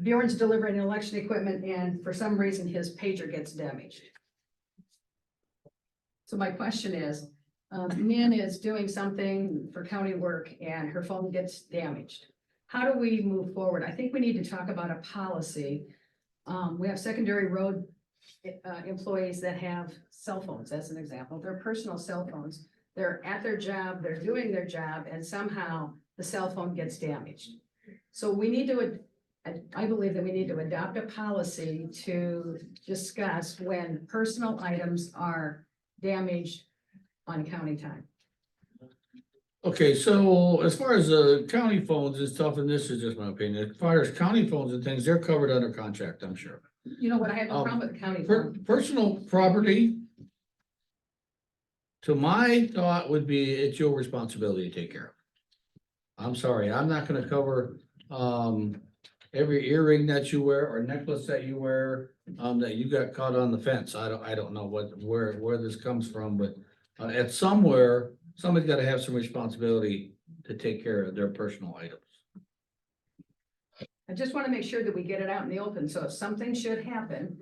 [SPEAKER 8] Bjorn's delivering election equipment and for some reason his pager gets damaged. So my question is, Nan is doing something for county work and her phone gets damaged. How do we move forward? I think we need to talk about a policy. We have secondary road employees that have cell phones, as an example, their personal cell phones. They're at their job, they're doing their job, and somehow the cell phone gets damaged. So we need to, I believe that we need to adopt a policy to discuss when personal items are damaged on county time.
[SPEAKER 2] Okay, so as far as the county phones and stuff, and this is just my opinion, as far as county phones and things, they're covered under contract, I'm sure.
[SPEAKER 8] You know what, I have no problem with the county phone.
[SPEAKER 2] Personal property. To my thought would be, it's your responsibility to take care of. I'm sorry, I'm not gonna cover, every earring that you wear or necklace that you wear, that you got caught on the fence. I don't know where this comes from, but at somewhere, somebody's gotta have some responsibility to take care of their personal items.
[SPEAKER 8] I just want to make sure that we get it out in the open, so if something should happen,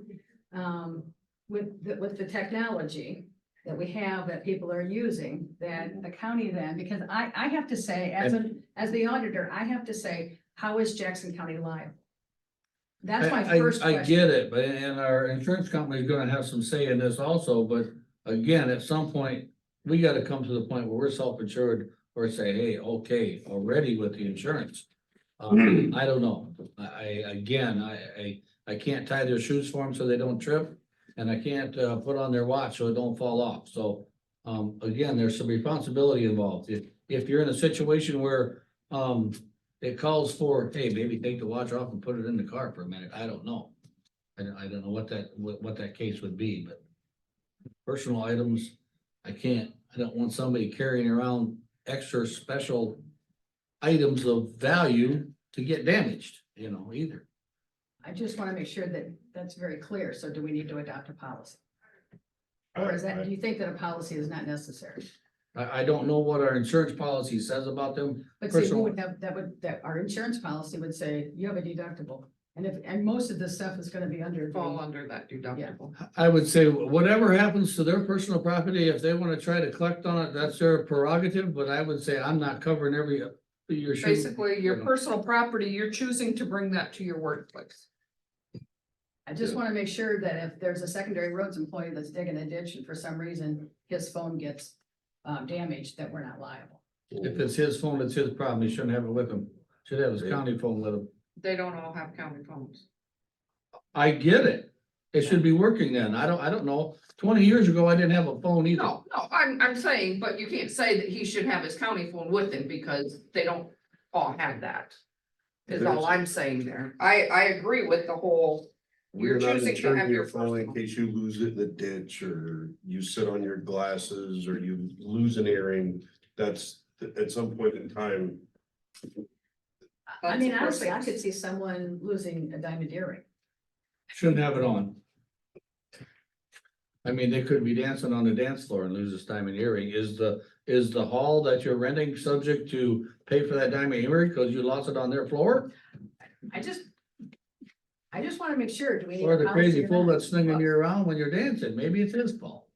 [SPEAKER 8] with the technology that we have, that people are using, that the county then, because I have to say, as the auditor, I have to say, how is Jackson County liable? That's my first
[SPEAKER 2] I
[SPEAKER 8] question.
[SPEAKER 2] get it, but and our insurance company is gonna have some say in this also, but again, at some point, we gotta come to the point where we're self-insured or say, hey, okay, already with the insurance. I don't know. I can't tie their shoes for them so they don't trip, and I can't put on their watch so it don't fall off. So again, there's some responsibility involved. If you're in a situation where it calls for, hey, maybe take the watch off and put it in the car for a minute, I don't know. I don't know what that case would be, but personal items, I don't want somebody carrying around extra special items of value to get damaged, either.
[SPEAKER 8] I just want to make sure that that's very clear. So do we need to adopt a policy? Or do you think that a policy is not necessary?
[SPEAKER 2] I don't know what our insurance policy says about them.
[SPEAKER 8] But see, we
[SPEAKER 2] Personal-
[SPEAKER 8] would have, that our insurance policy would say, you have a deductible. And most of this stuff is gonna be under. the-
[SPEAKER 3] Fall under that deductible.
[SPEAKER 2] I would say whatever happens to their personal property, if they want to try to collect on it, that's their prerogative, but I would say I'm not covering your shoe.
[SPEAKER 3] Basically, your personal property, you're choosing to bring that to your workplace.
[SPEAKER 8] I just want to make sure that if there's a secondary roads employee that's digging a ditch and for some reason his phone gets damaged, that we're not liable.
[SPEAKER 2] If it's his phone, it's his problem. He shouldn't have it with him. Should have his county phone with him.
[SPEAKER 3] They don't all have county phones.
[SPEAKER 2] I get it. It should be working then. I don't know. 20 years ago, I didn't have a phone either.
[SPEAKER 3] No, I'm saying, but you can't say that he should have his county phone with him because they don't all have that. is all I'm saying there. I agree with the whole, you're
[SPEAKER 6] We're not
[SPEAKER 3] choosing to
[SPEAKER 6] insuring
[SPEAKER 3] have your
[SPEAKER 6] phone in
[SPEAKER 3] personal.
[SPEAKER 6] case you lose it in the ditch, or you sit on your glasses, or you lose an earring. That's, at some point in time,
[SPEAKER 8] I mean,
[SPEAKER 3] That's
[SPEAKER 8] honestly, I
[SPEAKER 3] important.
[SPEAKER 8] could see someone losing a diamond earring.
[SPEAKER 2] Shouldn't have it on. I mean, they could be dancing on the dance floor and lose this diamond earring. Is the hall that you're renting subject to pay for that diamond earring because you lost it on their floor?
[SPEAKER 8] I just wanna make sure, do we need
[SPEAKER 2] Or
[SPEAKER 8] a
[SPEAKER 2] the
[SPEAKER 8] policy
[SPEAKER 2] crazy
[SPEAKER 8] or
[SPEAKER 2] fool
[SPEAKER 8] not?
[SPEAKER 2] that's slinging you around when you're dancing? Maybe it's his fault.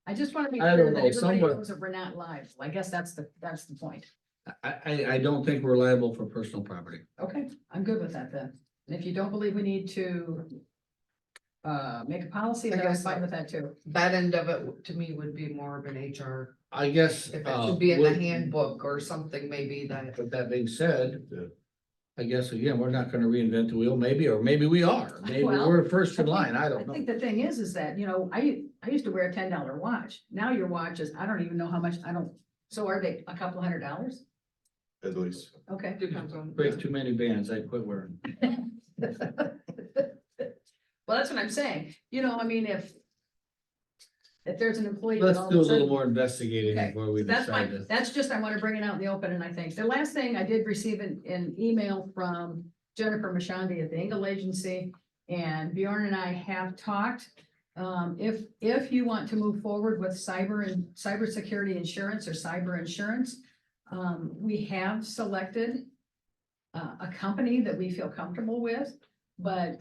[SPEAKER 8] I just wanna make
[SPEAKER 2] I
[SPEAKER 8] sure
[SPEAKER 2] don't
[SPEAKER 8] that
[SPEAKER 2] know,
[SPEAKER 8] everybody
[SPEAKER 2] somewhat-
[SPEAKER 8] knows that we're not live. I guess that's the point.
[SPEAKER 2] I don't think we're liable for personal property.
[SPEAKER 8] Okay, I'm good with that then. And if you don't believe we need to make a policy,
[SPEAKER 3] I
[SPEAKER 8] then I'm
[SPEAKER 3] guess
[SPEAKER 8] fine
[SPEAKER 3] so.
[SPEAKER 8] with that too.
[SPEAKER 3] That end of it to me would be more of an HR,
[SPEAKER 2] I guess.
[SPEAKER 3] if it should be in the
[SPEAKER 2] with-
[SPEAKER 3] handbook or something maybe that.
[SPEAKER 2] With that being said,
[SPEAKER 6] Yeah.
[SPEAKER 2] I guess again, we're not gonna reinvent the wheel, maybe, or maybe we are. Maybe
[SPEAKER 8] Well,
[SPEAKER 2] we're first in line, I
[SPEAKER 8] I
[SPEAKER 2] don't know.
[SPEAKER 8] think the thing is that, you know, I used to wear a $10 watch. Now your watch is, I don't even know how much, so are they a couple $100?
[SPEAKER 6] at least.
[SPEAKER 8] Okay.
[SPEAKER 3] Depends on.
[SPEAKER 2] Break too many bands, I quit wearing.
[SPEAKER 8] Well, that's what I'm saying. You know, I mean, if there's an employee. that
[SPEAKER 2] Let's
[SPEAKER 8] all of
[SPEAKER 2] do a
[SPEAKER 8] a
[SPEAKER 2] little
[SPEAKER 8] sudden-
[SPEAKER 2] more investigating
[SPEAKER 8] Okay,
[SPEAKER 2] before we
[SPEAKER 8] so that's
[SPEAKER 2] decide
[SPEAKER 8] fine.
[SPEAKER 2] to.
[SPEAKER 8] That's just, I want to bring it out in the open, and I think the last thing I did receive an email from Jennifer Mashandi at the Engel Agency, and Bjorn and I have talked. If you want to move forward with cybersecurity insurance or cyber insurance, we have selected a company that we feel comfortable with, but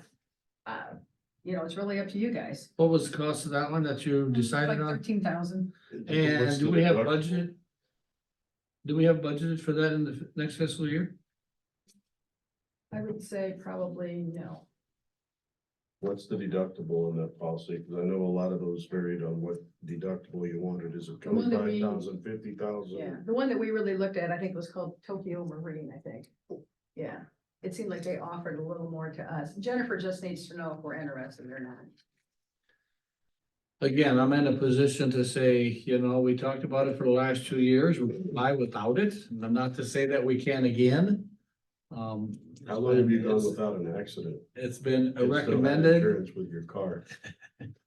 [SPEAKER 8] you know, it's really up to you guys.
[SPEAKER 2] What was the cost of that one that you decided
[SPEAKER 8] Like
[SPEAKER 2] on?
[SPEAKER 8] 13,000.
[SPEAKER 2] And
[SPEAKER 6] What's
[SPEAKER 2] do
[SPEAKER 6] the
[SPEAKER 2] we have
[SPEAKER 6] deductible?
[SPEAKER 2] budget? Do we have budgeted for that in the next fiscal year?
[SPEAKER 8] I would say probably no.
[SPEAKER 6] What's the deductible in that policy? Because I know a lot of those varied on what deductible you wanted. Is it
[SPEAKER 8] The one that we-
[SPEAKER 6] 25,000, 50,000?
[SPEAKER 8] Yeah, the one that we really looked at, I think was called Tokyo Marine, I think. Yeah, it seemed like they offered a little more to us. Jennifer just needs to know if we're interested or not.
[SPEAKER 2] Again, I'm in a position to say, you know, we talked about it for the last 2 years, we buy without it, and I'm not to say that we can again.
[SPEAKER 6] How long have you gone
[SPEAKER 2] it's-
[SPEAKER 6] without an accident?
[SPEAKER 2] It's been
[SPEAKER 6] And still have
[SPEAKER 2] recommended,
[SPEAKER 6] Insurance with your car.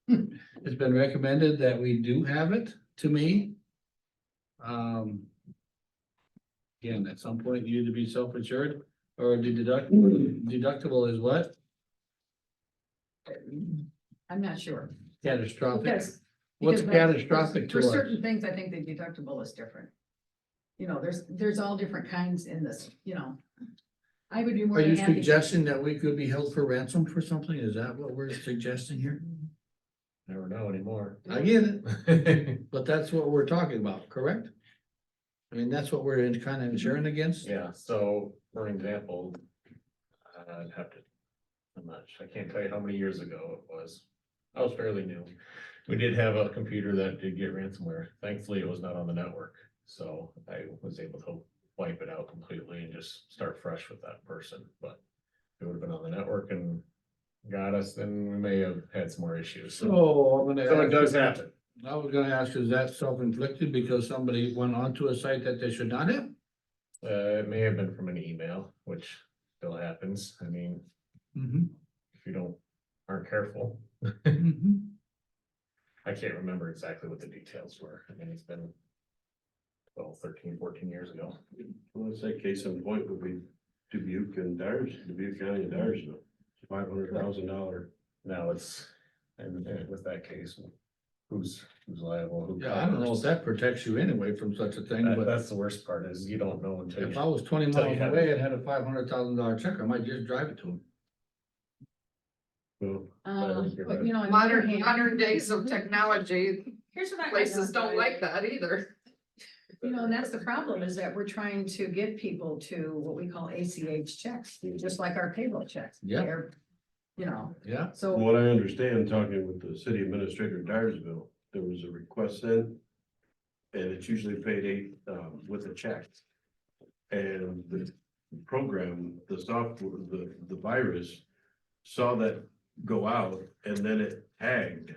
[SPEAKER 2] it's been recommended that we do have it, to me. Again, at some point, you either be self-insured, or the deductible is what?
[SPEAKER 8] I'm not sure.
[SPEAKER 2] Catastrophic.
[SPEAKER 8] Because.
[SPEAKER 2] What's
[SPEAKER 8] because
[SPEAKER 2] catastrophic
[SPEAKER 8] For
[SPEAKER 2] to us?
[SPEAKER 8] certain things, I think the deductible is different. You know, there's all different kinds in this, you know. I would be more
[SPEAKER 2] Are you
[SPEAKER 8] than happy.
[SPEAKER 2] suggesting that we could be held for ransom for something? Is that what we're suggesting here?
[SPEAKER 1] Never know anymore.
[SPEAKER 2] I get it, but that's what we're talking about, correct? I mean, that's what we're kind of insuring against?
[SPEAKER 1] Yeah, so for an example, I'd have to, I can't tell you how many years ago it was. I was fairly new. We did have a computer that did get ransomware. Thankfully, it was not on the network. So I was able to wipe it out completely and just start fresh with that person. But if it would have been on the network and got us, then we may have had some more issues. So
[SPEAKER 2] So I'm gonna.
[SPEAKER 1] so it
[SPEAKER 2] ask
[SPEAKER 1] does
[SPEAKER 2] you-
[SPEAKER 1] happen.
[SPEAKER 2] I was gonna ask, is that self-inflicted because somebody went onto a site that they should not have?
[SPEAKER 1] It may have been from an email, which still happens. I mean,
[SPEAKER 2] Mm-hmm.
[SPEAKER 1] if you aren't careful.
[SPEAKER 2] Mm-hmm.
[SPEAKER 1] I can't remember exactly what the details were. I mean, it's been 12, 13, 14 years ago.
[SPEAKER 6] Well, let's say case in point would be Dubuque and Dubuque County and Dyersville. $500,000.
[SPEAKER 1] Now it's, and with that case, who's liable? Who
[SPEAKER 2] Yeah, I don't know if
[SPEAKER 1] covers?
[SPEAKER 2] that protects you anyway from such a thing, but
[SPEAKER 1] That's the worst part is you don't know until
[SPEAKER 2] if
[SPEAKER 1] you.
[SPEAKER 2] I was 20
[SPEAKER 1] Until
[SPEAKER 2] miles
[SPEAKER 1] you have
[SPEAKER 2] away
[SPEAKER 1] it.
[SPEAKER 2] and had a $500,000 check, I might just drive it to him.
[SPEAKER 1] Well, I think you're
[SPEAKER 8] But you know, on the other hand.
[SPEAKER 3] Modern days of technology,
[SPEAKER 8] Here's what I.
[SPEAKER 3] places don't like that either.
[SPEAKER 8] You know, and that's the problem is that we're trying to get people to what we call ACH checks, just like our payroll checks.
[SPEAKER 2] Yeah.
[SPEAKER 8] They're, you know,
[SPEAKER 2] Yeah.
[SPEAKER 6] From
[SPEAKER 8] so,
[SPEAKER 6] what I understand, talking with the city administrator in Dyersville, there was a request sent. And it's usually paid with a check. And the program, the software, the virus saw that go out and then it tagged.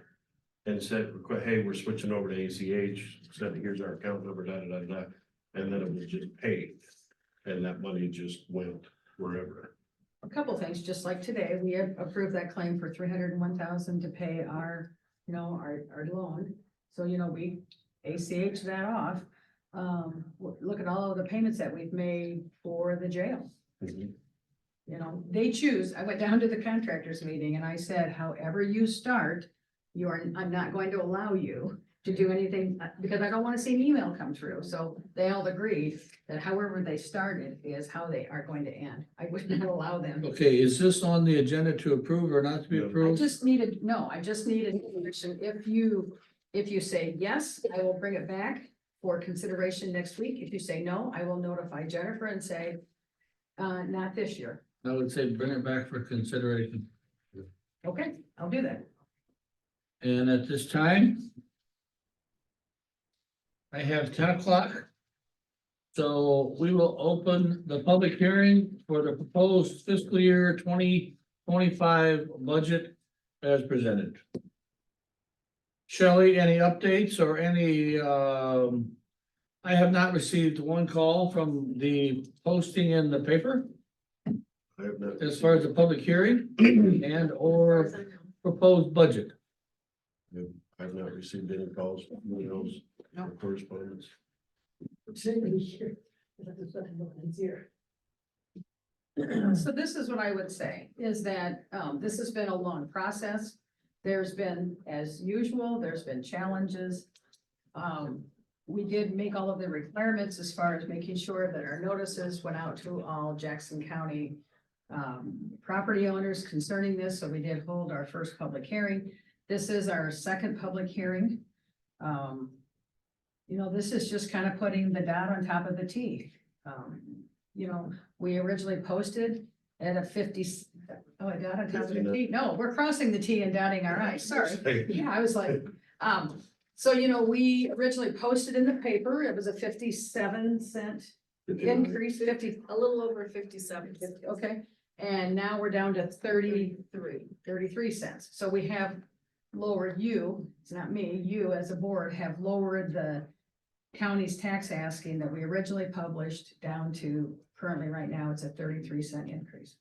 [SPEAKER 6] And said, hey, we're switching over to ACH, said, here's our account number, da, da, da, da, and then it was just paid. and that money just went wherever.
[SPEAKER 8] A couple things, just like today, we have approved that claim for 301,000 to pay our, our loan. So, we ACH that off. Look at all of the payments that we've made for the jail. They choose, I went down to the contractors meeting and I said, however you start, I'm not going to allow you to do anything, because I don't want to see an email come through. So they all agreed that however they started is how they are going to end. I would not allow them.
[SPEAKER 2] Okay, is this on the agenda to approve or not to be
[SPEAKER 6] No.
[SPEAKER 8] I
[SPEAKER 2] approved?
[SPEAKER 8] just needed information. If you say yes, I will bring it back for consideration next week. If you say no, I will notify Jennifer and say, not this year.
[SPEAKER 2] I would say bring it back for consideration.
[SPEAKER 8] Okay, I'll do that.
[SPEAKER 2] And at this time, I have 10 o'clock. So we will open the public hearing for the proposed fiscal year 2025 budget as presented. Shelley, any updates or any, I have not received one call from the posting in the paper
[SPEAKER 6] I have not.
[SPEAKER 2] as far as the public hearing and or proposed budget.
[SPEAKER 6] I've not received any calls from emails or correspondence.
[SPEAKER 8] So this is what I would say, is that, this has been a long process. There's been, as usual, there's been challenges. We did make all of the requirements as far as making sure that our notices went out to all Jackson County property owners concerning this, so we did hold our first public hearing. This is our second public hearing. This is just kind of putting the dot on top of the T. We originally posted at a 50, oh, a dot on top of the T. No, we're crossing the T and dotting our I, sorry. Yeah, I was like, so, we originally posted in the paper, it was a 57-cent increase,
[SPEAKER 10] A little over 57.
[SPEAKER 8] okay. And now we're down to 33 cents. So we have lowered it's not me, you as a board have lowered the county's tax asking that we originally published down to currently right now, it's a 33-cent increase.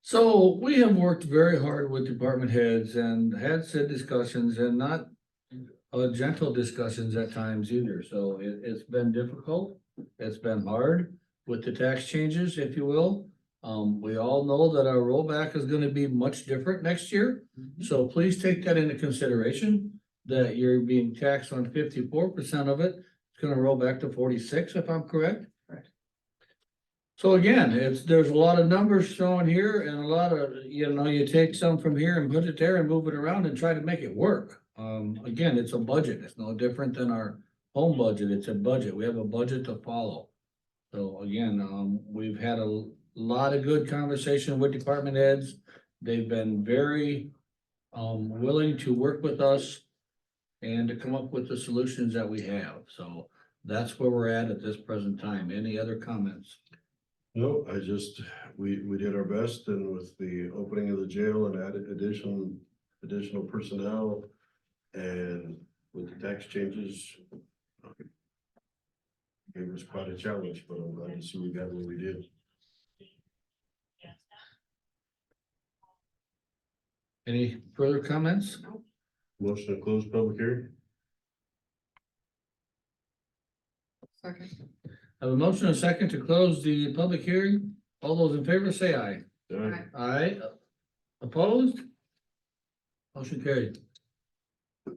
[SPEAKER 2] So we have worked very hard with department heads and had said discussions and not gentle discussions at times either. So it's been difficult. It's been hard with the tax changes, if you will. We all know that our rollback is gonna be much different next year. So please take that into consideration, that you're being taxed on 54% of it. It's gonna roll back to 46, if I'm correct.
[SPEAKER 8] Correct.
[SPEAKER 2] So again, there's a lot of numbers shown here and a lot of, you take some from here and put it there and move it around and try to make it work. Again, it's a budget. It's no different than our home budget. It's a budget. We have a budget to follow. So again, we've had a lot of good conversation with department heads. They've been very willing to work with us and to come up with the solutions that we have. So that's where we're at this present time. Any other comments?
[SPEAKER 6] No, we did our best, and with the opening of the jail and added additional personnel and with the tax changes, it was quite a challenge, but I'm glad to see we got what we did.
[SPEAKER 2] Any further comments?
[SPEAKER 6] Motion to close public hearing?
[SPEAKER 3] Second.
[SPEAKER 2] I have a motion and a second to close the public hearing. All those in favor say aye.
[SPEAKER 6] Aye.
[SPEAKER 2] Aye. Opposed? Motion carried.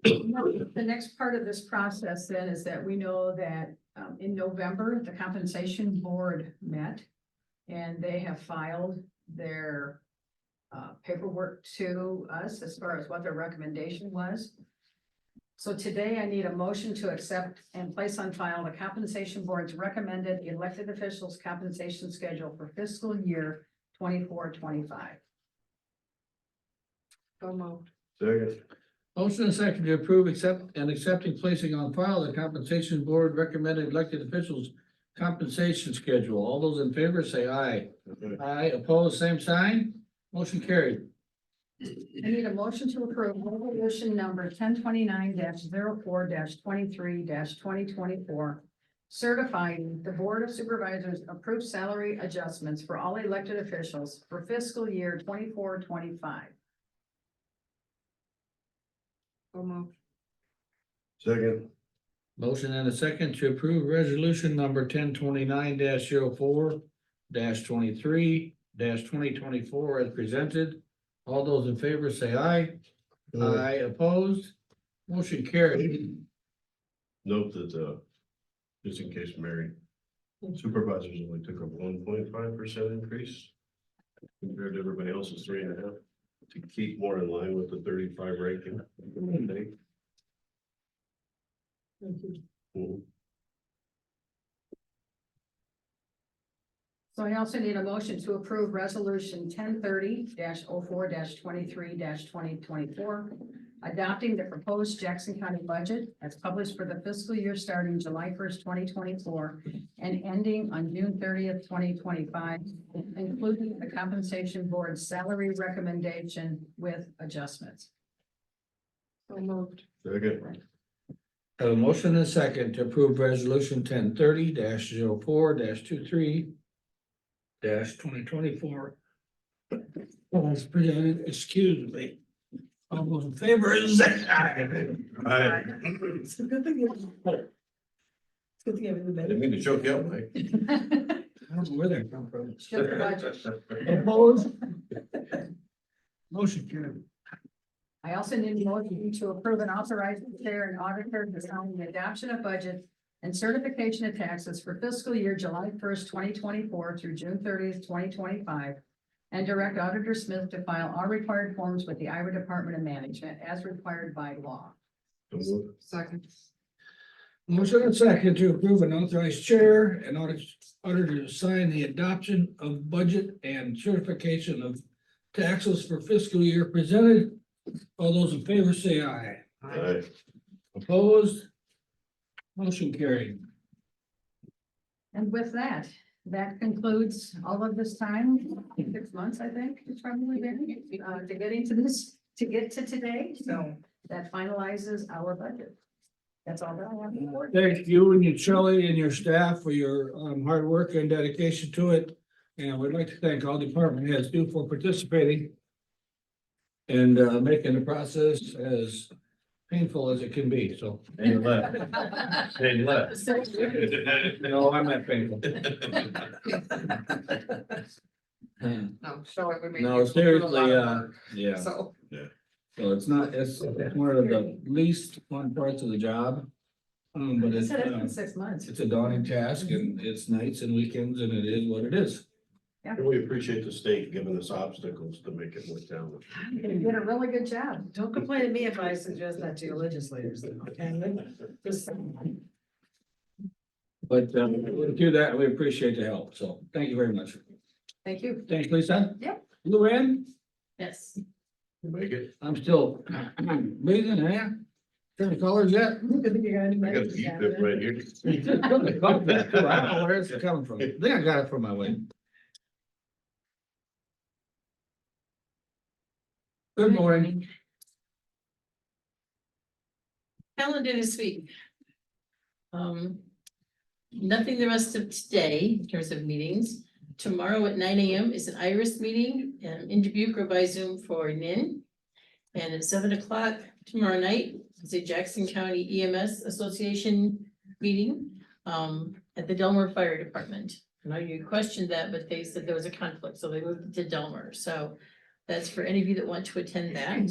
[SPEAKER 8] The next part of this process then is that we know that in November, the compensation board met and they have filed their paperwork to us as far as what their recommendation was. So today I need a motion to accept and place on file the compensation board's recommended elected officials compensation schedule for fiscal year 24-25.
[SPEAKER 3] So moved.
[SPEAKER 6] Second.
[SPEAKER 2] Motion and second to approve, accepting placing on file the compensation board recommended elected officials compensation schedule. All those in favor say aye. Aye, opposed, same sign. Motion carried.
[SPEAKER 8] I need a motion to approve resolution number 1029-04-23-2024 certifying the Board of Supervisors approved salary adjustments for all elected officials for fiscal year 24-25.
[SPEAKER 3] So moved.
[SPEAKER 6] Second,
[SPEAKER 2] Motion and a second to approve resolution number 1029-04-23-2024 as presented. All those in favor say aye. Aye, opposed. Motion carried.
[SPEAKER 6] note that, just in case, Mary, supervisors only took a 1.5% increase compared to everybody else's 3.5%, to keep more in line with the 35 ranking. Mhm.
[SPEAKER 8] So I also need a motion to approve resolution 1030-04-23-2024, adopting the proposed Jackson County budget as published for the fiscal year starting July 1st, 2024, and ending on June 30th, 2025, including the compensation board's salary recommendation with adjustments.
[SPEAKER 3] So moved.
[SPEAKER 6] Second,
[SPEAKER 2] Have a motion and a second to approve resolution 1030-04-23-2024. As presented, excuse me. All those in favor is aye.
[SPEAKER 6] I
[SPEAKER 8] It's a good thing. It's good to give you the
[SPEAKER 6] didn't mean to choke you out, Mike.
[SPEAKER 2] I don't know where that come from.
[SPEAKER 8] Just the budget.
[SPEAKER 2] Opposed? Motion carried.
[SPEAKER 8] I also need a motion to approve and authorize the chair and auditor to sign the adoption of budget and certification of taxes for fiscal year July 1st, 2024 through June 30th, 2025. And direct Auditor Smith to file all required forms with the Iowa Department of Management as required by law.
[SPEAKER 6] So moved.
[SPEAKER 3] Second.
[SPEAKER 2] Motion and second to approve and authorize chair and auditor to sign the adoption of budget and certification of taxes for fiscal year presented. All those in favor say aye.
[SPEAKER 6] Aye.
[SPEAKER 2] Opposed? Motion carried.
[SPEAKER 8] And with that, that concludes all of this time, 6 months, I think, it's probably been, to getting to this, to get to today. So that finalizes our budget. That's all that I have. to report.
[SPEAKER 2] Thank you and your Shelley and your staff for your hard work and dedication to it. And we'd like to thank all department heads too for participating and making the process as painful as it can be, so.
[SPEAKER 1] And left. And left.
[SPEAKER 2] No, I'm not painful.
[SPEAKER 3] No, Shelley would make.
[SPEAKER 2] No,
[SPEAKER 3] you do a lot
[SPEAKER 2] seriously,
[SPEAKER 3] of work,
[SPEAKER 2] yeah,
[SPEAKER 3] So.
[SPEAKER 2] so it's not, it's one of the least fun parts of the job. But
[SPEAKER 8] I
[SPEAKER 2] it's,
[SPEAKER 8] said it's been 6 months.
[SPEAKER 2] it's a daunting task and it's nights and weekends and it is what it is.
[SPEAKER 6] And we appreciate the state giving us obstacles to make it more challenging.
[SPEAKER 8] You did a really good job.
[SPEAKER 10] Don't complain to me if I suggest that to your legislators, then, okay? Just-
[SPEAKER 2] But we do that, we appreciate the help, so thank you very much.
[SPEAKER 8] Thank you.
[SPEAKER 2] Thanks, Lisa.
[SPEAKER 8] Yep.
[SPEAKER 2] Luann,
[SPEAKER 10] Yes.
[SPEAKER 6] You make it.
[SPEAKER 2] I'm still breathing, yeah. Turn the colors yet?
[SPEAKER 8] Good thing you got any
[SPEAKER 6] I got the
[SPEAKER 8] medicine
[SPEAKER 6] heat
[SPEAKER 8] down
[SPEAKER 6] dip
[SPEAKER 8] there.
[SPEAKER 6] right here.
[SPEAKER 2] I don't know where it's coming from. I think I got it from my way. Good morning.
[SPEAKER 10] Calendar this week. Nothing the rest of today in terms of meetings. Tomorrow at 9 a.m. is an IRIS meeting in Dubuque or by Zoom for NIN. And at 7 o'clock tomorrow night is a Jackson County EMS Association meeting at the Delmer Fire Department. I know you questioned that, but they said there was a conflict, so they moved it to Delmer. So that's for any of you that want to attend that.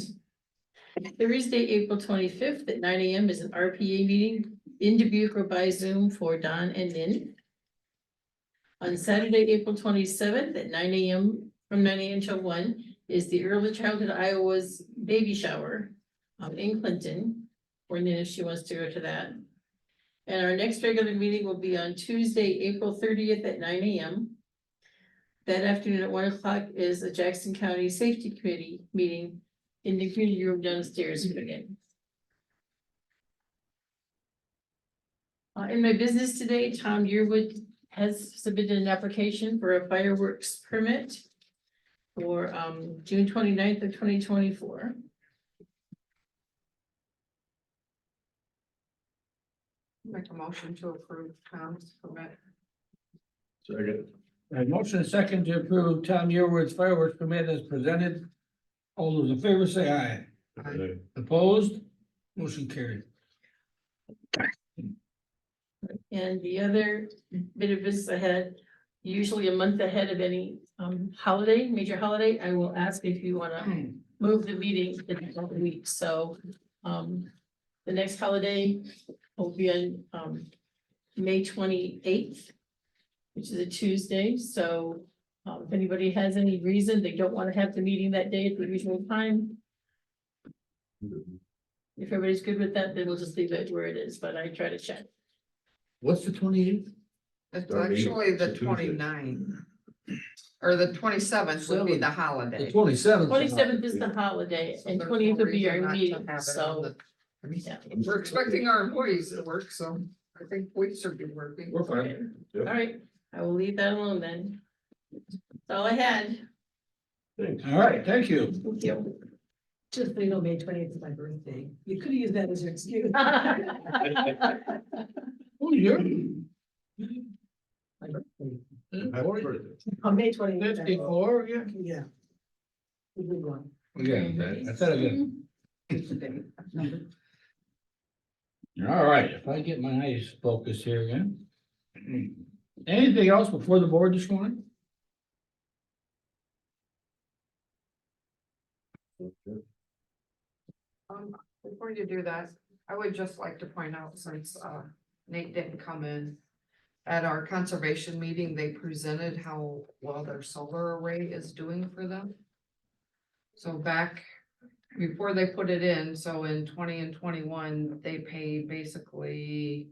[SPEAKER 10] Thursday, April 25th at 9 a.m. is an RPA meeting in Dubuque or by Zoom for Don and Nin. On Saturday, April 27th at 9 a.m. from 9 a.m. till 1 is the Early Childhood Iowa's baby shower in Clinton, or Nin if she wants to go to that. And our next regular meeting will be on Tuesday, April 30th at 9 a.m. That afternoon at 1 o'clock is a Jackson County Safety Committee meeting in the community room downstairs again. In my business today, Tom Yearwood has submitted an application for a fireworks permit for June 29th of 2024.
[SPEAKER 3] Make a motion to approve Tom's permit.
[SPEAKER 6] Second.
[SPEAKER 2] A motion and second to approve Tom Yearwood's fireworks permit as presented. All those in favor say aye. Opposed? Motion carried.
[SPEAKER 10] And the other bit of business I had, usually a month ahead of any holiday, major holiday, I will ask if you wanna move the meeting the next week, so. The next holiday will be on May 28th, which is a Tuesday, so. If anybody has any reason they don't wanna have the meeting that day at the usual time. If everybody's good with that, then we'll just leave it where it is, but I try to check.
[SPEAKER 2] What's the 28th?
[SPEAKER 3] It's
[SPEAKER 6] Start eight,
[SPEAKER 3] actually the
[SPEAKER 6] it's a Tuesday.
[SPEAKER 3] 29th. Or the 27th would be the
[SPEAKER 2] The
[SPEAKER 3] holiday.
[SPEAKER 2] 27th.
[SPEAKER 10] 27th is the holiday
[SPEAKER 3] So
[SPEAKER 10] and
[SPEAKER 3] there's
[SPEAKER 10] 20th
[SPEAKER 3] no
[SPEAKER 10] will be our
[SPEAKER 3] reason not to
[SPEAKER 10] meeting,
[SPEAKER 3] have it on
[SPEAKER 10] so.
[SPEAKER 3] the-
[SPEAKER 10] Yeah.
[SPEAKER 3] We're expecting our employees to work, so I think we should be working.
[SPEAKER 2] We're fine.
[SPEAKER 10] All right, I will leave that alone then. That's all I had.
[SPEAKER 6] Thanks.
[SPEAKER 2] All right, thank you.
[SPEAKER 10] Thank you.
[SPEAKER 8] Just so you know, May 20th is my birthday. You could have used that as your excuse.
[SPEAKER 2] Oh, you're
[SPEAKER 8] My birthday.
[SPEAKER 6] Happy birthday.
[SPEAKER 8] On May 20th.
[SPEAKER 2] 54, yeah.
[SPEAKER 8] Yeah. Good one.
[SPEAKER 2] Again, I said again. All right, if I get my eyes focused here again. Anything else before the board this morning?
[SPEAKER 3] Before you do that, I would just like to point out, since Nate didn't come in. At our conservation meeting, they presented how well their solar array is doing for them. So back before they put it in, so in 20 and 21, they paid basically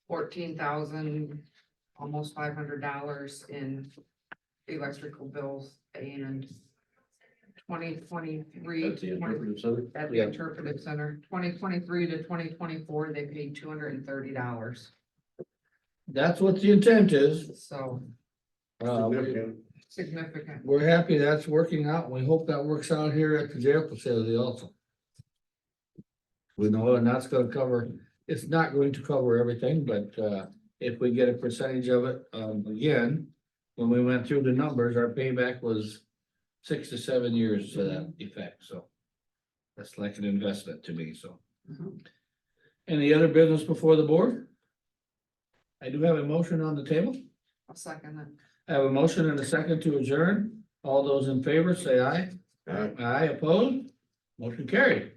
[SPEAKER 3] 14,000, almost $500 in electrical bills, and 2023.
[SPEAKER 6] That's the interpretive center?
[SPEAKER 3] At the interpretive center, 2023 to 2024, they paid $230.
[SPEAKER 2] That's what the intent is.
[SPEAKER 3] So
[SPEAKER 6] Significant.
[SPEAKER 3] significant.
[SPEAKER 2] We're happy that's working out. We hope that works out here at the jail facility also. We know, and that's gonna cover, it's not going to cover everything, but if we get a percentage of it, again. When we went through the numbers, our payback was 6 to 7 years to that effect, so. That's like an investment to me, so. Any other business before the board? I do have a motion on the table.
[SPEAKER 3] I'll second it.
[SPEAKER 2] I have a motion and a second to adjourn. All those in favor say aye.
[SPEAKER 6] Aye.
[SPEAKER 2] Aye, opposed? Motion carried.